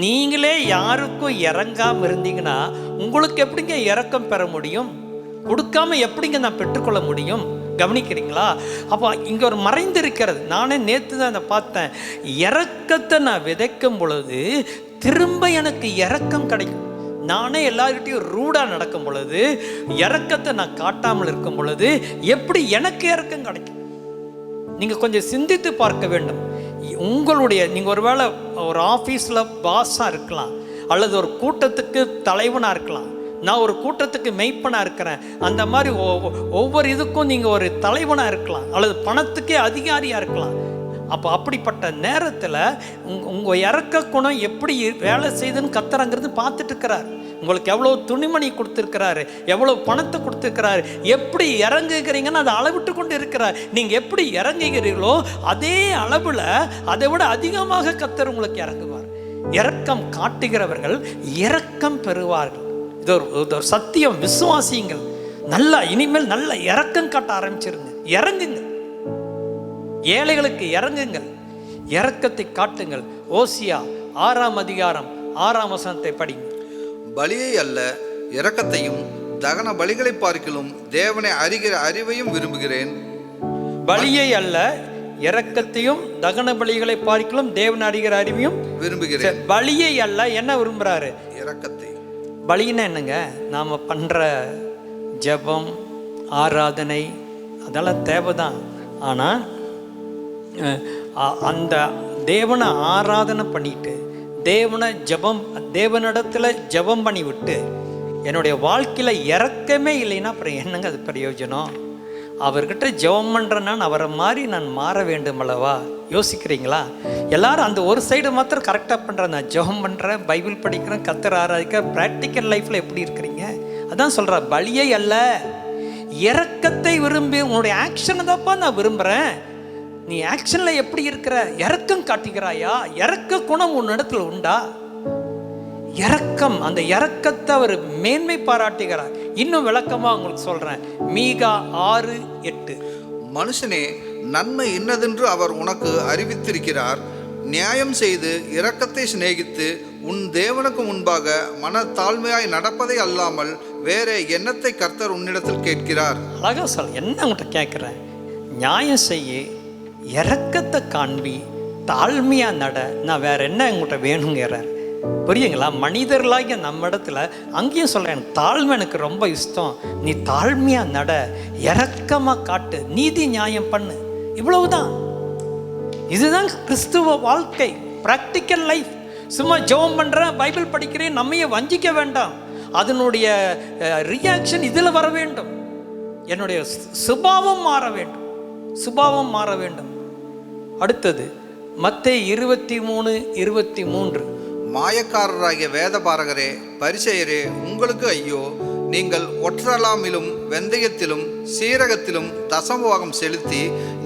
நீங்களே யாருக்கும் இறங்காம இருந்தீங்கன்னா உங்களுக்கு எப்படிங்க இரக்கம் பெற முடியும்? கொடுக்காம எப்படிங்க நான் பெற்றுக்கொள்ள முடியும்? கவனிக்கிறீங்களா? அப்போ இங்கே ஒரு மறைந்திருக்கிறது. நானே நேற்று தான் அதை பார்த்தேன். இரக்கத்தை நான் விதைக்கும் பொழுது திரும்ப எனக்கு இரக்கம் கிடைக்கும். நானே எல்லார்கிட்டையும் ரூடாக நடக்கும் பொழுது, இரக்கத்தை நான் காட்டாமல் இருக்கும் பொழுது எப்படி எனக்கு இரக்கம் கிடைக்கும்? நீங்கள் கொஞ்சம் சிந்தித்து பார்க்க வேண்டும். நீங்கள் ஒருவேளை ஒரு ஆஃபீஸில் பாஸாக இருக்கலாம், அல்லது ஒரு கூட்டத்துக்கு தலைவனாக இருக்கலாம். நான் ஒரு கூட்டத்துக்கு மெய்ப்பனாக இருக்கிறேன். அந்த மாதிரி ஒவ்வொரு இதுக்கும் நீங்கள் ஒரு தலைவனாக இருக்கலாம், அல்லது பணத்துக்கே அதிகாரியாக இருக்கலாம். அப்போ அப்படிப்பட்ட நேரத்தில் உங்கள் இறக்க குணம் எப்படி வேலை செய்யுதுன்னு கத்துறங்கிறது பார்த்துட்டு இருக்கிறார். உங்களுக்கு எவ்வளோ துணிமணி கொடுத்துருக்கிறாரு, எவ்வளோ பணத்தை கொடுத்துருக்கிறாரு, எப்படி இறங்குகிறீங்கன்னு அதை அளவிட்டு கொண்டு இருக்கிறார். நீங்கள் எப்படி இறங்குகிறீர்களோ அதே அளவில் அதை விட அதிகமாக கர்த்தர் உங்களுக்கு இறங்குவார். இரக்கம் காட்டுகிறவர்கள் இரக்கம் பெறுவார்கள். இது ஒரு சத்தியம். விசுவாசியுங்கள். நல்லா இனிமேல் நல்ல இரக்கம் காட்ட ஆரம்பிச்சிருங்க. இறங்குங்க, ஏழைகளுக்கு இறங்குங்கள், இரக்கத்தை காட்டுங்கள். ஓசியா 6ஆம் அதிகாரம் 6ஆம் வசனத்தை படிங்க. பலியை அல்ல இரக்கத்தையும் தகன பலிகளை பார்க்கிலும் தேவனை அறிகிற அறிவையும் விரும்புகிறேன். பலியை அல்ல இரக்கத்தையும் தகன பலிகளை பார்க்கிலும் தேவனை அறிகிற அறிவையும் விரும்புகிறேன். பலியை அல்ல என்ன விரும்புறாரு? இரக்கத்தை. பலின்னா என்னங்க? நாம் பண்ணுற ஜெபம், ஆராதனை அதெல்லாம் தேவைதான். ஆனால் அந்த தேவனை ஆராதனை பண்ணிட்டு தேவனிடத்துல ஜெபம் பண்ணி விட்டு என்னுடைய வாழ்க்கையில் இரக்கமே இல்லைன்னா அப்புறம் என்னங்க அது பிரயோஜனம்? அவர்கிட்ட ஜெபம் பண்ணுறேன்னா அவரை மாதிரி நான் மாற வேண்டும் அல்லவா? யோசிக்கிறீங்களா? எல்லாரும் அந்த ஒரு சைடு மாத்திரம் கரெக்டாக பண்ணுறேன். நான் ஜெபம் பண்ணுறேன், பைபிள் படிக்கிறேன், கர்த்தரை ஆராதிக்கிறேன். ப்ராக்டிக்கல் லைஃப்பில் எப்படி இருக்கிறீங்க? அதான் சொல்கிற, பலியை அல்ல இரக்கத்தை விரும்பி. உன்னுடைய ஆக்ஷனை தான்ப்பா நான் விரும்புகிறேன். நீ ஆக்ஷனில் எப்படி இருக்கிற? இரக்கம் காட்டுகிறாயா? இரக்க குணம் உன் இடத்துல உண்டா? இரக்கம், அந்த இரக்கத்தை அவர் மேன்மை பாராட்டுகிறார். இன்னும் விளக்கமாக உங்களுக்கு சொல்கிறேன். மீகா 6:8. மனுஷனே, நன்மை இன்னதென்று அவர் உனக்கு அறிவித்திருக்கிறார். நியாயம் செய்து இரக்கத்தை சிநேகித்து உன் தேவனுக்கு முன்பாக மன தாழ்மையாய் நடப்பதை அல்லாமல் வேற எண்ணத்தை கர்த்தர் உன்னிடத்தில் கேட்கிறார். அழகா சொல். என்ன உங்கள்கிட்ட கேட்குறேன்? நியாயம் செய்ய, இரக்கத்தை காண்பி, தாழ்மையாக நட. நான் வேற என்ன உங்கள்கிட்ட வேணுங்கிறார். புரியுங்களா? மனிதர்களாகிய நம்ம இடத்துல அங்கேயும் சொல்கிறேன், தாழ்மை எனக்கு ரொம்ப இஷ்டம். நீ தாழ்மையாக நட, இரக்கமாக காட்டு, நீதி நியாயம் பண்ணு. இவ்வளவுதான். இதுதான் கிறிஸ்துவ வாழ்க்கை, ப்ராக்டிக்கல் லைஃப். சும்மா ஜெபம் பண்ணுறேன், பைபிள் படிக்கிறேன், நம்மையே வஞ்சிக்க வேண்டாம். அதனுடைய ரியாக்ஷன் இதில் வர வேண்டும். என்னுடைய சுபாவம் மாற வேண்டும், சுபாவம் மாற வேண்டும். அடுத்தது மத்தேயு 23:23. மாயக்காரராகிய வேத பாரகரே, பரிசேயரே, உங்களுக்கு ஐயோ! நீங்கள் ஒற்றலாமிலும் வெந்தயத்திலும் சீரகத்திலும் தசமபாகம் செலுத்தி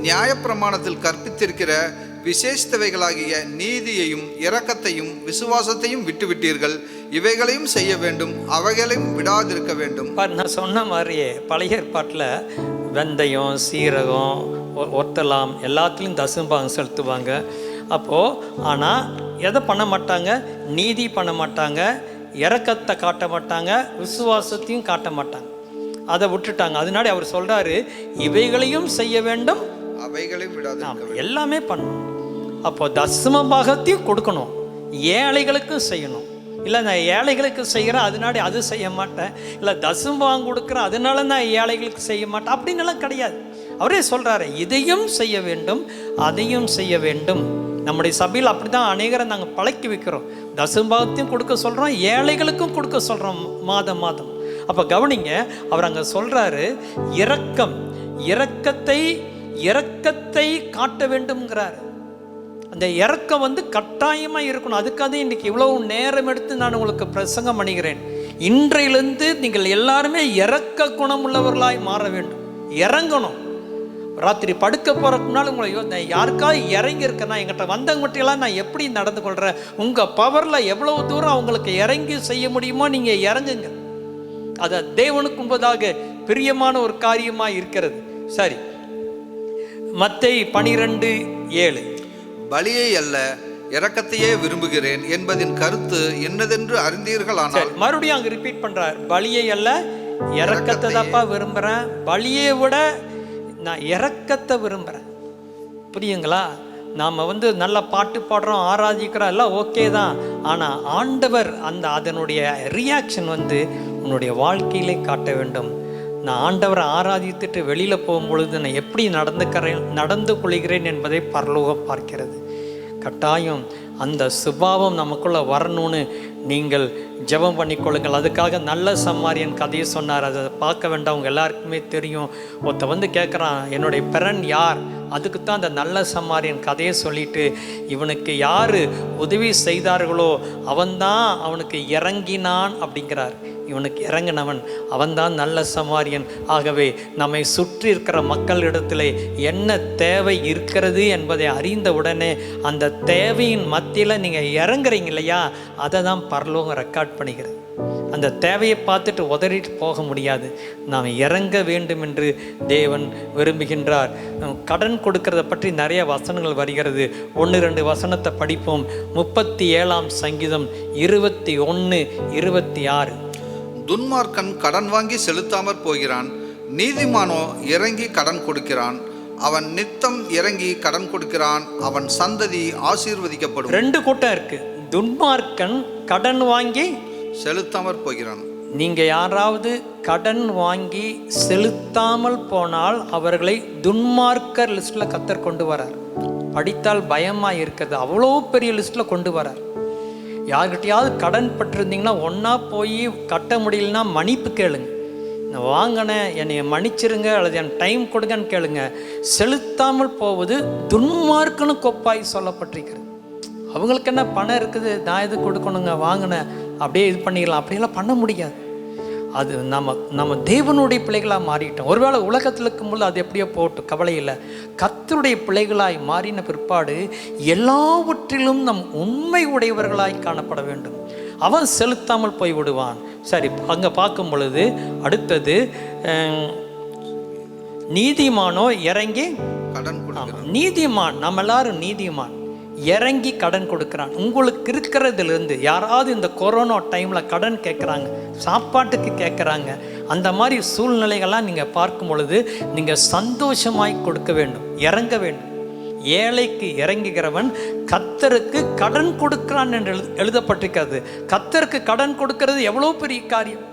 நியாயப்பிரமாணத்தில் கற்பித்திருக்கிற விசேஷித்தவைகளாகிய நீதியையும் இரக்கத்தையும் விசுவாசத்தையும் விட்டுவிட்டீர்கள். இவைகளையும் செய்ய வேண்டும், அவைகளையும் விடாதிருக்க வேண்டும். நான் சொன்ன மாதிரியே பழைய ஏற்பாட்டில் வெந்தயம் சீரகம் ஒத்தலாம் எல்லாத்துலேயும் தசமபாகம் செலுத்துவாங்க. அப்போது ஆனால் எதை பண்ண மாட்டாங்க? நீதி பண்ண மாட்டாங்க, இரக்கத்தை காட்ட மாட்டாங்க, விசுவாசத்தையும் காட்ட மாட்டாங்க. அதை விட்டுட்டாங்க. அதனால அவர் சொல்கிறாரு, இவைகளையும் செய்ய வேண்டும், அவைகளையும் விடாதிருக்க வேண்டும். எல்லாமே பண்ணணும். அப்போ தசம பாகத்தையும் கொடுக்கணும், ஏழைகளுக்கும் செய்யணும். இல்லை நான் ஏழைகளுக்கு செய்கிறேன் அதனால அது செய்ய மாட்டேன், இல்லை தசமபாகம் கொடுக்குறேன் அதனால நான் ஏழைகளுக்கு செய்ய மாட்டேன் அப்படின்னலாம் கிடையாது. அவரே சொல்கிறாரு, இதையும் செய்ய வேண்டும் அதையும் செய்ய வேண்டும். நம்முடைய சபையில் அப்படி தான் அநேகரை நாங்கள் பழக்கி வைக்கிறோம். தசமபாகத்தையும் கொடுக்க சொல்கிறோம், ஏழைகளுக்கும் கொடுக்க சொல்கிறோம் மாதம் மாதம். அப்போ கவனிங்க, அவர் அங்கே சொல்கிறாரு, இரக்கத்தை காட்ட வேண்டும்ங்கிறாரு. அந்த இரக்கம் கட்டாயமாக இருக்கணும். அதுக்காக இன்றைக்கி இவ்வளோ நேரம் எடுத்து நான் உங்களுக்கு பிரசங்கம் பண்ணுகிறேன். இன்றையிலிருந்து நீங்கள் எல்லாருமே இரக்க குணம் உள்ளவர்களாய் மாற வேண்டும். இறங்கணும். ராத்திரி படுக்க போகிறதுக்கு முன்னால் உங்களை யாருக்காவது இறங்கி இருக்கேன்னா, எங்கிட்ட வந்தவங்க மட்டும் நான் எப்படி நடந்து கொள்கிறேன், உங்கள் பவரில் எவ்வளோ தூரம் அவங்களுக்கு இறங்கி செய்ய முடியுமோ நீங்கள் இறங்குங்க. அது தேவனுக்கு முன்பதாக பிரியமான ஒரு காரியமாக இருக்கிறது. சரி, மத்தேயு 12:7 பலியை அல்ல இரக்கத்தையே விரும்புகிறேன் என்பதின் கருத்து என்னதென்று அறிந்தீர்களானால். மறுபடியும் அங்கே ரிப்பீட் பண்றார், பலியை அல்ல இரக்கத்தை தான்ப்பா விரும்புகிறேன், பலியை விட நான் இரக்கத்தை விரும்புகிறேன். புரியுங்களா? நாம் நல்ல பாட்டு பாடுறோம், ஆராதிக்கிறோம், எல்லாம் ஓகே தான். ஆனால் ஆண்டவர் அதனுடைய ரியாக்ஷன் உன்னுடைய வாழ்க்கையிலே காட்ட வேண்டும். நான் ஆண்டவரை ஆராதித்துட்டு வெளியில் போகும்பொழுது நான் எப்படி நடந்து கொள்கிறேன் என்பதை பரலோகம் பார்க்கிறது. கட்டாயம் அந்த சுபாவம் நமக்குள்ளே வரணும்னு நீங்கள் ஜெபம் பண்ணிக்கொள்ளுங்கள். அதுக்காக நல்ல சம்மாரியன் கதையை சொன்னார். அதை பார்க்க வேண்டாம், அவங்க எல்லாருக்குமே தெரியும். ஒருத்த கேட்குறான், என்னுடைய பெரன் யார்? அதுக்கு தான் அந்த நல்ல சம்மாரியன் கதையை சொல்லிட்டு, இவனுக்கு யார் உதவி செய்தார்களோ அவன்தான் அவனுக்கு இறங்கினான் அப்படிங்கிறார். இவனுக்கு இறங்கினவன் அவன்தான் நல்ல சமாரியன். ஆகவே நம்மை சுற்றி இருக்கிற மக்களிடத்தில் என்ன தேவை இருக்கிறது என்பதை அறிந்த உடனே அந்த தேவையின் மத்தியில் நீங்கள் இறங்குறீங்க இல்லையா, அதை தான் பரலோகம் ரெக்கார்ட் பண்ணிக்கிறது. அந்த தேவையை பார்த்துட்டு உதறிட்டு போக முடியாது. நாம் இறங்க வேண்டும் என்று தேவன் விரும்புகின்றார். கடன் கொடுக்கறத பற்றி நிறைய வசனங்கள் வருகிறது. 1-2 வசனத்தை படிப்போம். 37ஆம் சங்கீதம் 21-26. துன்மார்க்கன் கடன் வாங்கி செலுத்தாமற் போகிறான், நீதிமானோ இறங்கி கடன் கொடுக்கிறான். அவன் நித்தம் இறங்கி கடன் கொடுக்கிறான், அவன் சந்ததி ஆசீர்வதிக்கப்படும். 2 கூட்டம் இருக்கு. துன்மார்க்கன் கடன் வாங்கி செலுத்தாமற் போகிறான். நீங்க யாராவது கடன் வாங்கி செலுத்தாமல் போனால் அவர்களை துன்மார்க்கர் லிஸ்ட்ல கர்த்தர் கொண்டு வரார். படித்தால் பயமா இருக்கிறது, அவ்வளோ பெரிய லிஸ்ட்ல கொண்டு வரார். யார்கிட்டையாவது கடன் பட்டிருந்தீங்கன்னா ஒன்றா போய் கட்ட முடியலன்னா மன்னிப்பு கேளுங்க. நான் வாங்கினேன், என்னை மன்னிச்சிருங்க, அல்லது என் டைம் கொடுங்கன்னு கேளுங்க. செலுத்தாமல் போவது துன்மார்க்கனு கொப்பாய் சொல்லப்பட்டிருக்கிறது. அவங்களுக்கு என்ன பணம் இருக்குது, நான் எது கொடுக்கணுங்க, வாங்கினேன் அப்படியே இது பண்ணிக்கலாம், அப்படியெல்லாம் பண்ண முடியாது. அது நம்ம தேவனுடைய பிள்ளைகளாக மாறிட்டோம். ஒருவேளை உலகத்தில் இருக்கும்போது அது எப்படியோ போட்டு கவலை இல்லை. கர்த்தருடைய பிள்ளைகளாய் மாறின பிற்பாடு எல்லாவற்றிலும் நம் உண்மை உடையவர்களாய் காணப்பட வேண்டும். அவன் செலுத்தாமல் போய் விடுவான். சரி, அங்கே பார்க்கும் பொழுது அடுத்தது நீதிமானோ இறங்கி கடன் கொடுக்கிறான். நீதிமான், நம்ம எல்லாரும் நீதிமான், இறங்கி கடன் கொடுக்குறான். உங்களுக்கு இருக்கிறதுலேருந்து யாராவது இந்த கொரோனா டைமில் கடன் கேட்குறாங்க, சாப்பாட்டுக்கு கேட்குறாங்க, அந்த மாதிரி சூழ்நிலைகள்லாம் நீங்கள் பார்க்கும் பொழுது நீங்கள் சந்தோஷமாய் கொடுக்க வேண்டும், இறங்க வேண்டும். ஏழைக்கு இறங்குகிறவன் கர்த்தருக்கு கடன் கொடுக்கிறான் என்று எழுதப்பட்டிருக்கிறது. கர்த்தருக்கு கடன் கொடுக்கிறது எவ்வளோ பெரிய காரியம்,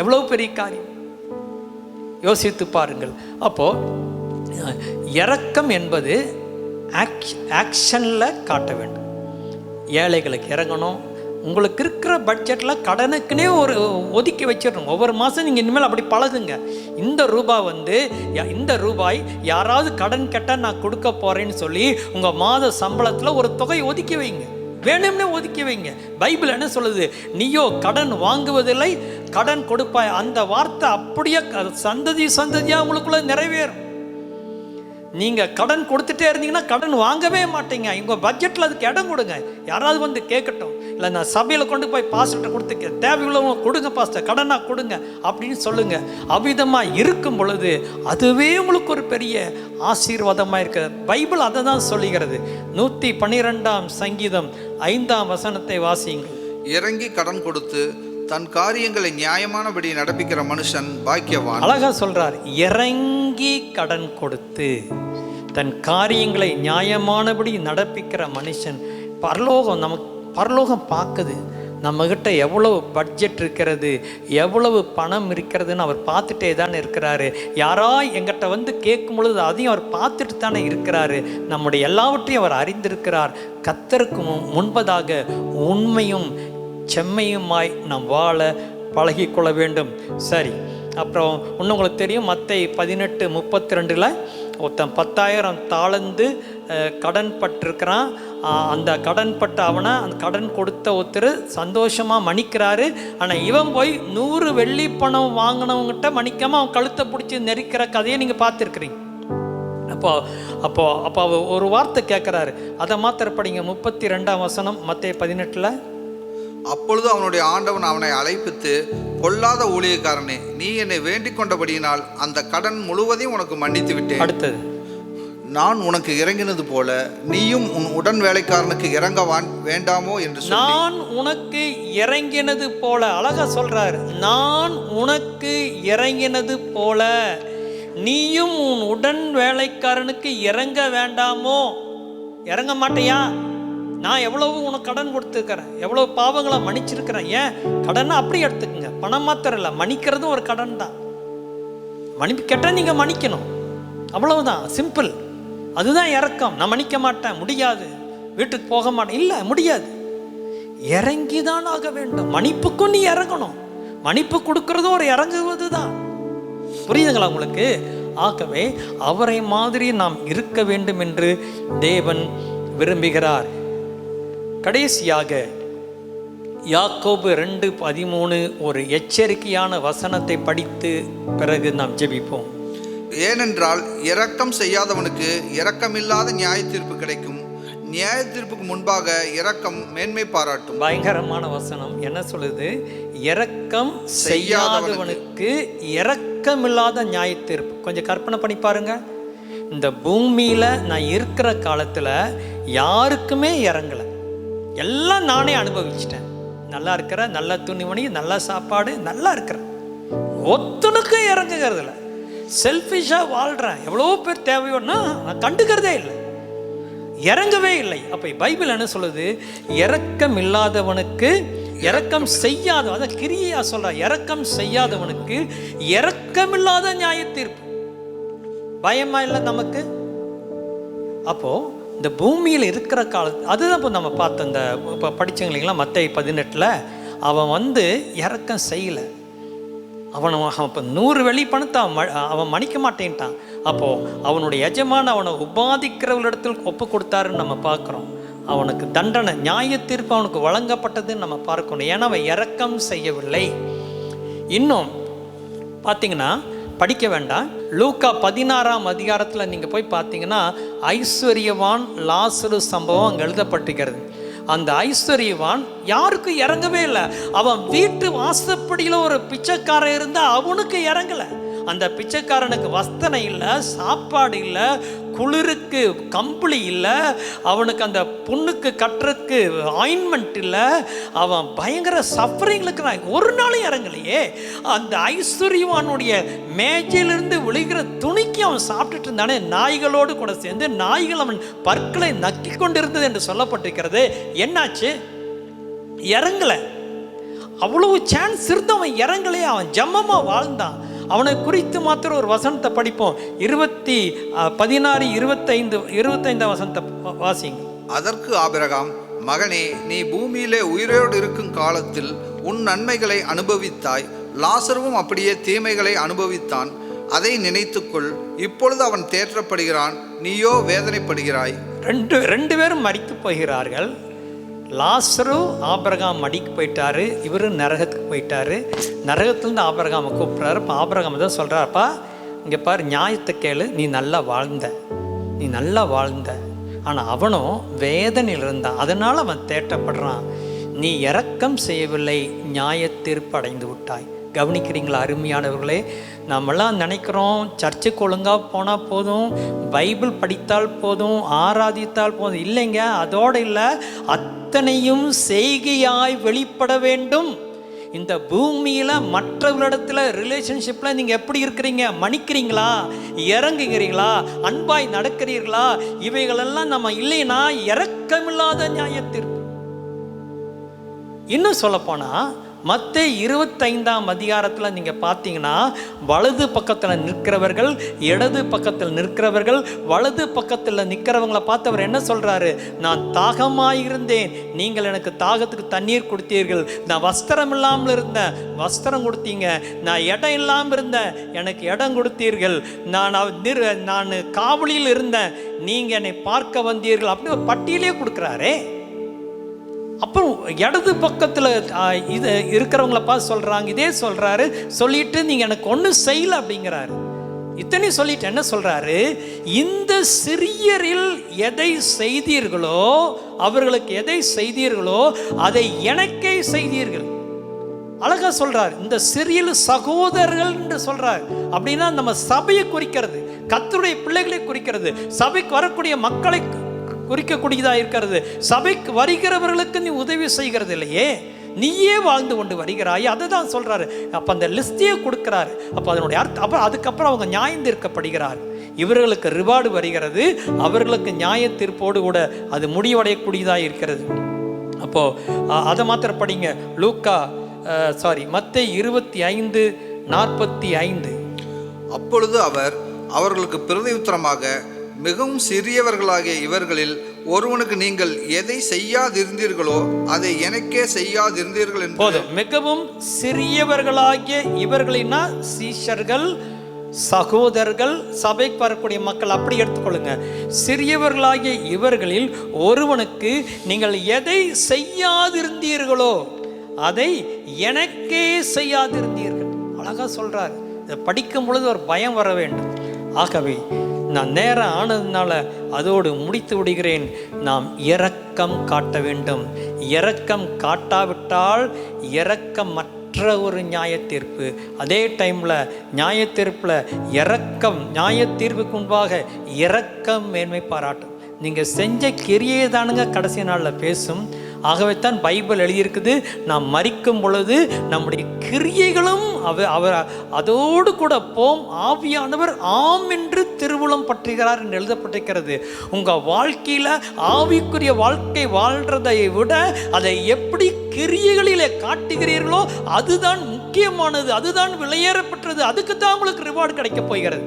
எவ்வளோ பெரிய காரியம், யோசித்து பாருங்கள். அப்போது இரக்கம் என்பது ஆக்ஷனில் காட்ட வேண்டும். ஏழைகளுக்கு இறங்கணும். உங்களுக்கு இருக்கிற பட்ஜெட்டில் கடனுக்குன்னே ஒரு ஒதுக்கி வச்சிடணும். ஒவ்வொரு மாதம் நீங்கள் இனிமேல் அப்படி பழகுங்க. இந்த ரூபாய் யாராவது கடன் கேட்டால் நான் கொடுக்க போகிறேன்னு சொல்லி உங்கள் மாத சம்பளத்தில் ஒரு தொகை ஒதுக்கி வைங்க, வேணும்னே ஒதுக்கி வைங்க. பைபிள் என்ன சொல்லுது? நீயோ கடன் வாங்குவதில்லை, கடன் கொடுப்பாய். அந்த வார்த்தை அப்படியே சந்ததி சந்ததியாக உங்களுக்குள்ள நிறைவேறும். நீங்கள் கடன் கொடுத்துட்டே இருந்தீங்கன்னா கடன் வாங்கவே மாட்டீங்க. உங்கள் பட்ஜெட்டில் அதுக்கு இடம் கொடுங்க. யாராவது வந்து கேட்கட்டும், இல்லை நான் சபையில் கொண்டு போய் பாஸ்டர்கிட்ட கொடுத்து தேவையுள்ளவங்க கொடுங்க பாஸ்டர், கடனாக கொடுங்க அப்படின்னு சொல்லுங்கள். அவ்விதமாக இருக்கும் பொழுது அதுவே உங்களுக்கு ஒரு பெரிய ஆசீர்வாதமாக இருக்கிறது. பைபிள் அதை தான் சொல்லுகிறது. 112 சங்கீதம் 5 வசனத்தை வாசியுங்கள். இறங்கி கடன் கொடுத்து தன் காரியங்களை நியாயமானபடி நடப்பிக்கிற மனுஷன் பாக்கியவான். அழகா சொல்றார், இறங்கி கடன் கொடுத்து தன் காரியங்களை நியாயமானபடி நடப்பிக்கிற மனுஷன். பரலோகம் நமக்கு பரலோகம் பார்க்குது நம்மகிட்ட எவ்வளவு பட்ஜெட் இருக்கிறது, எவ்வளவு பணம் இருக்கிறதுன்னு அவர் பார்த்துட்டே தானே இருக்கிறாரு. யாரா எங்கிட்ட வந்து கேட்கும் பொழுது அதையும் அவர் பார்த்துட்டு தானே இருக்கிறாரு. நம்முடைய எல்லாவற்றையும் அவர் அறிந்திருக்கிறார். கர்த்தருக்கு முன்பதாக உண்மையும் செம்மையுமாய் நாம் வாழ பழகிக்கொள்ள வேண்டும். சரி, அப்புறம் இன்னும் உங்களுக்கு தெரியும், மத்தேயு 18:32 ஒருத்தன் 10,000 தாளந்து கடன் பட்டிருக்கிறான். அந்த கடன் பட்ட அவனை அந்த கடன் கொடுத்த ஒருத்தர் சந்தோஷமாக மன்னிக்கிறாரு. ஆனால் இவன் போய் 100 வெள்ளி பணம் வாங்கினவங்ககிட்ட மன்னிக்காமல் அவன் கழுத்தை பிடிச்சி நெரிக்கிற கதையை நீங்கள் பார்த்துருக்குறீங்க. அப்போ ஒரு வார்த்தை கேட்குறாரு, அதை மாத்திர படிங்க. 32 வசனம் மத்தேயு 18. அப்பொழுது அவனுடைய ஆண்டவன் அவனை அழைப்பித்து, பொல்லாத ஊழியக்காரனே, நீ என்னை வேண்டிக் கொண்டபடியினால் அந்த கடன் முழுவதையும் உனக்கு மன்னித்து விட்டேன். அடுத்தது, நான் உனக்கு இறங்கினது போல நீயும் உன் உடன் வேலைக்காரனுக்கு இறங்கவான் வேண்டாமோ என்று சொல்லி. நான் உனக்கு இறங்கினது போல, அழகா சொல்றாரு, நான் உனக்கு இறங்கினது போல நீயும் உன் உடன் வேலைக்காரனுக்கு இறங்க வேண்டாமோ? இறங்க மாட்டியா? நான் எவ்வளவு உனக்கு கடன் கொடுத்துருக்கிறேன், எவ்வளவு பாவங்களை மன்னிச்சிருக்கிறேன். ஏன் கடனை அப்படி எடுத்துக்கங்க, பணம் மாத்திரம் இல்லை, மன்னிக்கிறதும் ஒரு கடன் தான். மன்னிப்பு கேட்டால் நீங்கள் மன்னிக்கணும், அவ்வளவுதான், சிம்பிள். அதுதான் இறக்கம். நான் மன்னிக்க மாட்டேன், முடியாது, வீட்டுக்கு போக மாட்டேன், இல்லை முடியாது. இறங்கி தான் ஆக வேண்டும். மன்னிப்புக்கும் நீ இறங்கணும். மன்னிப்பு கொடுக்கறதும் ஒரு இறங்குவது தான். புரியுதுங்களா உங்களுக்கு? ஆகவே அவரை மாதிரி நாம் இருக்க வேண்டும் என்று தேவன் விரும்புகிறார். கடைசியாக யாக்கோபு 2:13 ஒரு எச்சரிக்கையான வசனத்தை படித்து பிறகு நாம் ஜெபிப்போம். ஏனென்றால் இரக்கம் செய்யாதவனுக்கு இரக்கமில்லாத நியாய தீர்ப்பு கிடைக்கும், நியாய தீர்ப்புக்கு முன்பாக இரக்கம் மேன்மை பாராட்டும். பயங்கரமான வசனம். என்ன சொல்லுது? இரக்கம் செய்யாதவனுக்கு இரக்கமில்லாத நியாய தீர்ப்பு. கொஞ்சம் கற்பனை பண்ணி பாருங்க. இந்த பூமியில நான் இருக்கிற காலத்துல யாருக்குமே இறங்கலை, எல்லாம் நானே அனுபவிச்சிட்டேன். நல்லா இருக்கிற, நல்ல துணிமணி, நல்ல சாப்பாடு, நல்லா இருக்கிறேன், ஒத்தனுக்கும் இறங்குகிறது இல்லை. செல்ஃபிஷாக வாழ்கிறேன். எவ்வளோ பேர் தேவையோன்னா நான் கண்டுக்கிறதே இல்லை, இறங்கவே இல்லை. அப்போ பைபிள் என்ன சொல்லுது? இரக்கம் இல்லாதவனுக்கு இரக்கம் செய்யாத, அதை கிரியா சொல்ற, இரக்கம் செய்யாதவனுக்கு இரக்கமில்லாத நியாய தீர்ப்பு. பயமா இல்லை நமக்கு? அப்போ இந்த பூமியில் இருக்கிற காலத்து அதுதான் இப்போ நம்ம பார்த்த இந்த இப்போ படித்தோங்க இல்லைங்களா, மத்தேயு 18 அவன் வந்து இறக்கம் செய்யலை. அவன் இப்போ 100 வெள்ளி பணத்தை அவன் மன்னிக்க மாட்டேன்ட்டான். அப்போது அவனுடைய எஜமான அவனை உபாதிக்கிறவர்களிடத்தில் ஒப்பு கொடுத்தாருன்னு நம்ம பார்க்குறோம். அவனுக்கு தண்டனை, நியாய தீர்ப்பு அவனுக்கு வழங்கப்பட்டதுன்னு நம்ம பார்க்கணும். ஏன்னா அவன் இரக்கம் செய்யவில்லை. இன்னும் பார்த்தீங்கன்னா படிக்க வேண்டாம், லூக்கா 16 அதிகாரத்தில் நீங்கள் போய் பார்த்தீங்கன்னா ஐஸ்வர்யவான் லாசரு சம்பவம் அங்கே எழுதப்பட்டிருக்கிறது. அந்த ஐஸ்வர்யவான் யாருக்கும் இறங்கவே இல்லை. அவன் வீட்டு வாசப்படியில் ஒரு பிச்சைக்காரன் இருந்தால் அவனுக்கு இறங்கலை. அந்த பிச்சைக்காரனுக்கு வஸ்திரம் இல்லை, சாப்பாடு இல்லை, குளிருக்கு கம்பளி இல்லை, அவனுக்கு அந்த புண்ணுக்கு கட்டுறதுக்கு ஆயின்மெண்ட் இல்லை. அவன் பயங்கர சஃபரிங்களுக்கு நான் ஒரு நாளும் இறங்கலையே. அந்த ஐஸ்வர்யவானுடைய மேஜையிலிருந்து விழுகிற துணிக்கு அவன் சாப்பிட்டுட்டு இருந்தானே, நாய்களோடு கூட சேர்ந்து நாய்கள் அவன் பற்களை நக்கி கொண்டிருந்தது என்று சொல்லப்பட்டிருக்கிறது. என்னாச்சு? இறங்கலை. அவ்வளவு சான்ஸ் இருந்தும் அவன் இறங்கலையே. அவன் ஜம்மமாக வாழ்ந்தான். அவனை குறித்து மாத்திரம் ஒரு வசனத்தை படிப்போம். 16, 25 வசனத்தை வாசிங்க. அதற்கு ஆபிரகாம், மகனே, நீ பூமியிலே உயிரோடு இருக்கும் காலத்தில் உன் நன்மைகளை அனுபவித்தாய், லாசருவும் அப்படியே தீமைகளை அனுபவித்தான். அதை நினைத்துக்கொள். இப்பொழுது அவன் தேற்றப்படுகிறான், நீயோ வேதனைப்படுகிறாய். ரெண்டு பேரும் மரித்து போகிறார்கள். லாசரு ஆபிரகாம் மடிக்கு போயிட்டாரு, இவர் நரகத்துக்கு போயிட்டாரு. நரகத்துலேருந்து ஆபிரகாமை கூப்பிட்றாரு. இப்போ ஆபிரகாம் தான் சொல்கிறாருப்பா, இங்கே பாரு, நியாயத்தை கேளு, நீ நல்லா வாழ்ந்த. ஆனால் அவனும் வேதனையில் இருந்தான், அதனால் அவன் தேட்டப்படுறான். நீ இரக்கம் செய்யவில்லை, நியாய தீர்ப்பு அடைந்து விட்டாய். கவனிக்கிறீங்களா அருமையானவர்களே? நம்மெல்லாம் நினைக்கிறோம் சர்ச்சுக்கு ஒழுங்காக போனால் போதும், பைபிள் படித்தால் போதும், ஆராதித்தால் போதும். இல்லைங்க, அதோடு இல்லை, அத்தனையும் செய்கையாய் வெளிப்பட வேண்டும். இந்த பூமியில் மற்றவர்களிடத்தில் ரிலேஷன்ஷிப்பில் நீங்கள் எப்படி இருக்கிறீங்க? மன்னிக்கிறீங்களா? இறங்குகிறீங்களா? அன்பாய் நடக்கிறீர்களா? இவைகளெல்லாம் நம்ம இல்லைன்னா இரக்கமில்லாத நியாயத்தீர்ப்பு. இன்னும் சொல்லப்போனால் மத்தேயு 25ஆம் அதிகாரத்தில் நீங்கள் பார்த்தீங்கன்னா, வலது பக்கத்தில் நிற்கிறவர்கள், இடது பக்கத்தில் நிற்கிறவர்கள், வலது பக்கத்தில் நிற்கிறவங்களை பார்த்து அவர் என்ன சொல்கிறாரு? நான் தாகமாயிருந்தேன், நீங்கள் எனக்கு தாகத்துக்கு தண்ணீர் கொடுத்தீர்கள். நான் வஸ்திரம் இல்லாமல் இருந்தேன், வஸ்திரம் கொடுத்தீங்க. நான் இடம் இல்லாமல் இருந்தேன், எனக்கு இடம் கொடுத்தீர்கள். நான் காவலியில் இருந்தேன், நீங்கள் என்னை பார்க்க வந்தீர்கள். அப்படி ஒரு பட்டியலே கொடுக்குறாரே. அப்புறம் இடது பக்கத்தில் இது இருக்கிறவங்கள பார்த்து சொல்கிறாங்க, இதே சொல்கிறாரு. சொல்லிட்டு நீங்கள் எனக்கு ஒன்றும் செய்யலை அப்படிங்கிறாரு. இத்தனை சொல்லிட்டு என்ன சொல்கிறாரு? இந்த சிறியரில் எதை செய்தீர்களோ, அவர்களுக்கு எதை செய்தீர்களோ அதை எனக்கே செய்தீர்கள். அழகா சொல்றாரு. இந்த சிறியல் சகோதரர்கள் என்று சொல்றாரு. அப்படின்னா நம்ம சபையை குறிக்கிறது, கர்த்தருடைய பிள்ளைகளை குறிக்கிறது, சபைக்கு வரக்கூடிய மக்களை குறிக்கக்கூடியதாக இருக்கிறது. சபைக்கு வருகிறவர்களுக்கு நீ உதவி செய்கிறது இல்லையே, நீயே வாழ்ந்து கொண்டு வருகிறாய். அதை தான் சொல்றாரு. அப்போ அந்த லிஸ்டையே கொடுக்குறாரு. அப்போ அதனுடைய அர்த்தம், அப்போ அதுக்கப்புறம் அவங்க நியாயம் தீர்க்கப்படுகிறார். இவர்களுக்கு ரிவார்டு வருகிறது, அவர்களுக்கு நியாய தீர்ப்போடு கூட அது முடிவடையக்கூடியதாக இருக்கிறது. அப்போது அதை மாத்திரம் படிங்க. மத்தேயு 25:45. அப்பொழுது அவர் அவர்களுக்கு பிரதியுத்தரமாக, மிகவும் சிறியவர்களாகிய இவர்களில் ஒருவனுக்கு நீங்கள் எதை செய்யாதிருந்தீர்களோ அதை எனக்கே செய்யாதிருந்தீர்கள் என்று. போதும். மிகவும் சிறியவர்களாகிய இவர்களினா சீஷர்கள், சகோதரர்கள், சபைக்கு வரக்கூடிய மக்கள், அப்படி எடுத்துக்கொள்ளுங்க. சிறியவர்களாகிய இவர்களில் ஒருவனுக்கு நீங்கள் எதை செய்யாதிருந்தீர்களோ அதை எனக்கே செய்யாதிருந்தீர்கள். அழகா சொல்றார். இதை படிக்கும் பொழுது ஒரு பயம் வர வேண்டும். ஆகவே நான் நேரம் ஆனதுனால அதோடு முடித்து விடுகிறேன். நாம் இரக்கம் காட்ட வேண்டும். இரக்கம் காட்டாவிட்டால் இரக்கமற்ற ஒரு நியாயத்தீர்ப்பு. அதே டைமில் நியாயத்தீர்ப்பில் இரக்கம், நியாயத்தீர்ப்புக்கு முன்பாக இரக்கம் மேன்மை பாராட்டும். நீங்கள் செஞ்ச கிரியை தானுங்க கடைசி நாளில் பேசும். ஆகவே தான் பைபிள் எழுதியிருக்குது, நாம் மரிக்கும் பொழுது நம்முடைய கிரியைகளும் அவர் அதோடு கூட போம், ஆவியானவர் ஆம் என்று திருவுளம் பற்றுகிறார் என்று எழுதப்பட்டிருக்கிறது. உங்கள் வாழ்க்கையில் ஆவிக்குரிய வாழ்க்கை வாழ்கிறதை விட அதை எப்படி கிரியைகளிலே காட்டுகிறீர்களோ அதுதான் முக்கியமானது, அதுதான் விலையேறப்பட்டது. அதுக்கு தான் உங்களுக்கு ரிவார்டு கிடைக்க போகிறது.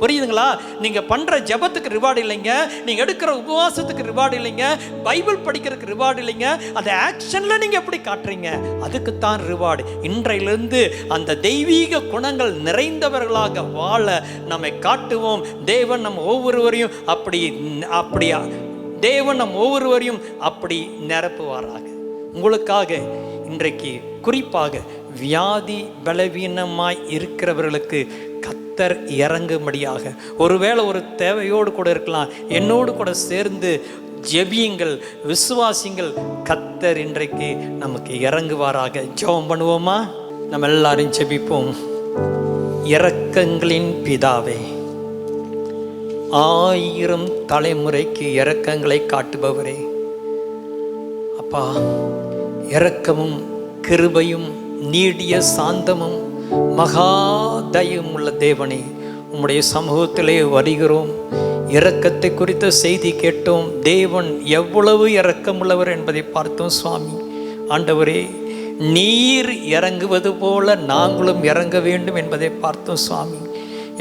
புரியுதுங்களா? நீங்க பண்ற ஜபத்துக்கு ரிவார்டு இல்லைங்க, நீங்க எடுக்கிற உபவாசத்துக்கு ரிவார்டு இல்லைங்க, பைபிள் படிக்கிறதுக்கு ரிவார்டு இல்லைங்க, அந்த ஆக்ஷன்ல நீங்க எப்படி காட்டுறீங்க அதுக்குத்தான் ரிவார்டு. இன்றையிலிருந்து அந்த தெய்வீக குணங்கள் நிறைந்தவர்களாக வாழ நம்மை காட்டுவோம். தேவன் நம்ம ஒவ்வொருவரையும் அப்படி நிரப்புவாராக. உங்களுக்காக இன்றைக்கு குறிப்பாக வியாதி பலவீனமாய் இருக்கிறவர்களுக்கு கர்த்தர் இறங்கும்படியாக, ஒருவேளை ஒரு தேவையோடு கூட இருக்கலாம், என்னோடு கூட சேர்ந்து ஜெபியுங்கள், விசுவாசிங்கள். கர்த்தர் இன்றைக்கு நமக்கு இறங்குவாராக. ஜெபம் பண்ணுவோமா? நம்ம எல்லாரும் ஜெபிப்போம். இரக்கங்களின் பிதாவே, 1000 தலைமுறைக்கு இரக்கங்களை காட்டுபவரே, அப்பா, இரக்கமும் கிருபையும் நீடிய சாந்தமும் மகா தயவும் உள்ள தேவனே, உம்முடைய சமூகத்திலே வருகிறோம். இரக்கத்தை குறித்த செய்தி கேட்டோம். தேவன் எவ்வளவு இரக்கமுள்ளவர் என்பதை பார்த்தோம். சுவாமி ஆண்டவரே, நீர் இறங்குவது போல நாங்களும் இறங்க வேண்டும் என்பதை பார்த்தோம். சுவாமி,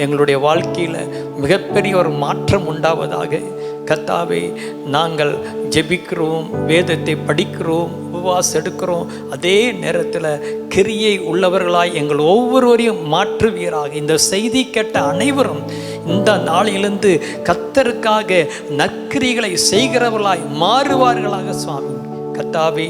எங்களுடைய வாழ்க்கையில் மிகப்பெரிய ஒரு மாற்றம் உண்டாவதாக. கர்த்தாவே, நாங்கள் ஜெபிக்கிறோம், வேதத்தை படிக்கிறோம், உபவாசம் எடுக்கிறோம், அதே நேரத்தில் கிரியை உள்ளவர்களாய் எங்கள் ஒவ்வொருவரையும் மாற்றுவீராக. இந்த செய்தி கேட்ட அனைவரும் இந்த நாளிலிருந்து கர்த்தருக்காக நற்கிரிகளை செய்கிறவர்களாய் மாறுவார்களாக. சுவாமி, கர்த்தாவே,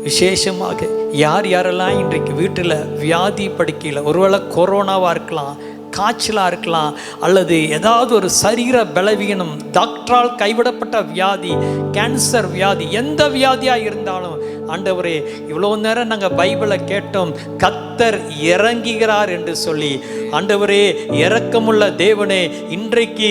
விசேஷமாக யார் யாரெல்லாம் இன்றைக்கு வீட்டில் வியாதி படுக்கையில், ஒருவேளை கொரோனாவாக இருக்கலாம், காய்ச்சலாக இருக்கலாம், அல்லது ஏதாவது ஒரு சரீர பலவீனம், டாக்டரால் கைவிடப்பட்ட வியாதி, கேன்சர் வியாதி, எந்த வியாதியாக இருந்தாலும் ஆண்டவரே, இவ்வளோ நேரம் நாங்கள் பைபிளை கேட்டோம், கர்த்தர் இறங்குகிறார் என்று சொல்லி. ஆண்டவரே, இரக்கமுள்ள தேவனே, இன்றைக்கு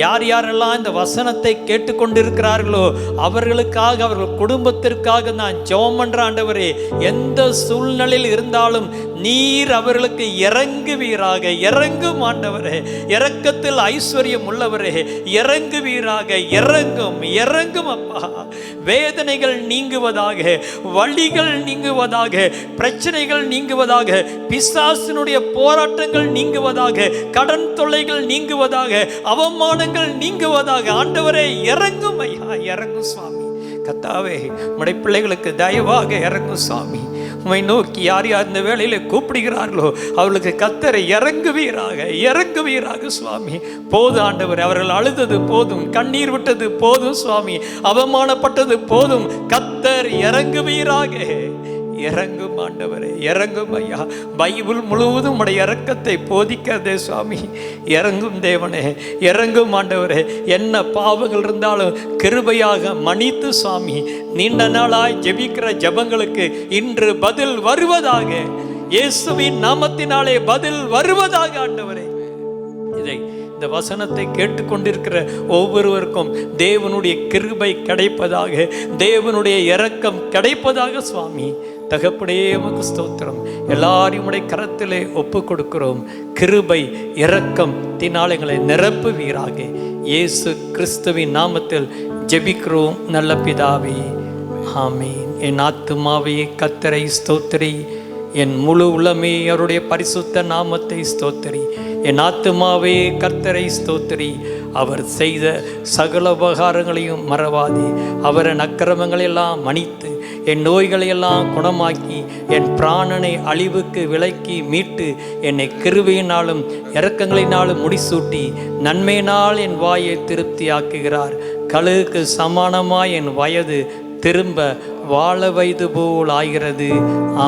யார் யாரெல்லாம் இந்த வசனத்தை கேட்டுக்கொண்டிருக்கிறார்களோ அவர்களுக்காக, அவர்கள் குடும்பத்திற்காக நான் ஜெபம் பண்ணுறேன். ஆண்டவரே, எந்த சூழ்நிலையில் இருந்தாலும் நீர் அவர்களுக்கு இறங்குவீராக. இறங்கும் ஆண்டவரே, இரக்கத்தில் ஐஸ்வர்யம் உள்ளவரே, இறங்குவீராக. இறங்கும், இறங்கும் அப்பா. வேதனைகள் நீங்குவதாக, வலிகள் நீங்குவதாக, பிரச்சனைகள் நீங்குவதாக, பிசாசினுடைய போராட்டங்கள் நீங்குவதாக, கடன் தொல்லைகள் நீங்குவதாக, அவமானங்கள் நீங்குவதாக. ஆண்டவரே, இறங்கும் ஐயா, இறங்கும் சுவாமி. கர்த்தாவே, உம்முடைய பிள்ளைகளுக்கு தயவாக இறங்கும் சுவாமி. உம்மை நோக்கி யார் யார் இந்த வேளையில கூப்பிடுகிறார்களோ அவர்களுக்கு கர்த்தரை இறங்குவீராக, இறங்குவீராக சுவாமி. போதும் ஆண்டவர், அவர்கள் அழுதது போதும், கண்ணீர் விட்டது போதும் சுவாமி, அவமானப்பட்டது போதும். கர்த்தர் இறங்குவீராக. இறங்கும் ஆண்டவரே, இறங்கும் ஐயா. பைபிள் முழுவதும் உடைய இரக்கத்தை போதிக்கிறதே சுவாமி. இறங்கும் தேவனே, இறங்கும் ஆண்டவரே. என்ன பாவங்கள் இருந்தாலும் கிருபையாக மன்னித்து சுவாமி. நீண்ட நாளாய் ஜெபிக்கிற ஜெபங்களுக்கு இன்று பதில் வருவதாக. இயேசுவின் நாமத்தினாலே பதில் வருவதாக ஆண்டவரே. இந்த வசனத்தை கேட்டுக்கொண்டிருக்கிற ஒவ்வொருவருக்கும் தேவனுடைய கிருபை கிடைப்பதாக, தேவனுடைய இரக்கம் கிடைப்பதாக சுவாமி. தகப்பனே, உமக்கு ஸ்தோத்திரம். எல்லாரையும் உடைய கரத்திலே ஒப்பு கொடுக்கிறோம். கிருபை இரக்கம் தினால் எங்களை நிரப்புவீராக. இயேசு கிறிஸ்துவின் நாமத்தில் ஜெபிக்கிறோம் நல்ல பிதாவே, ஆமீன். என் ஆத்துமாவே கர்த்தரை ஸ்தோத்திரி, என் முழு உள்ளமே அவருடைய பரிசுத்த நாமத்தை ஸ்தோத்திரி. என் ஆத்துமாவே கர்த்தரை ஸ்தோத்திரி, அவர் செய்த சகல உபகாரங்களையும் மறவாதே. அவரின் அக்கிரமங்களெல்லாம் மன்னித்து என் நோய்களையெல்லாம் குணமாக்கி என் பிராணனை அழிவுக்கு விலக்கி மீட்டு என்னை கிருபையினாலும் இரக்கங்களினாலும் முடிசூட்டி நன்மையினால் என் வாயை திருப்தி ஆக்குகிறார். கழுகுக்கு சமானமாய் என் வயது திரும்ப வாழ வைது போல் ஆகிறது.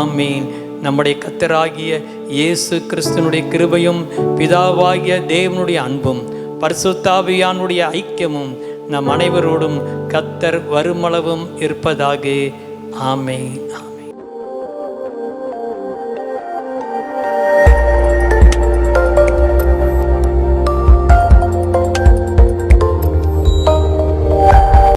ஆமீன். நம்முடைய கர்த்தராகிய இயேசு கிறிஸ்துனுடைய கிருபையும் பிதாவாகிய தேவனுடைய அன்பும் பரிசுத்த ஆவியானுடைய ஐக்கியமும் நம் அனைவரோடும் கர்த்தர் வருமளவும் இருப்பதாக. ஆமென்.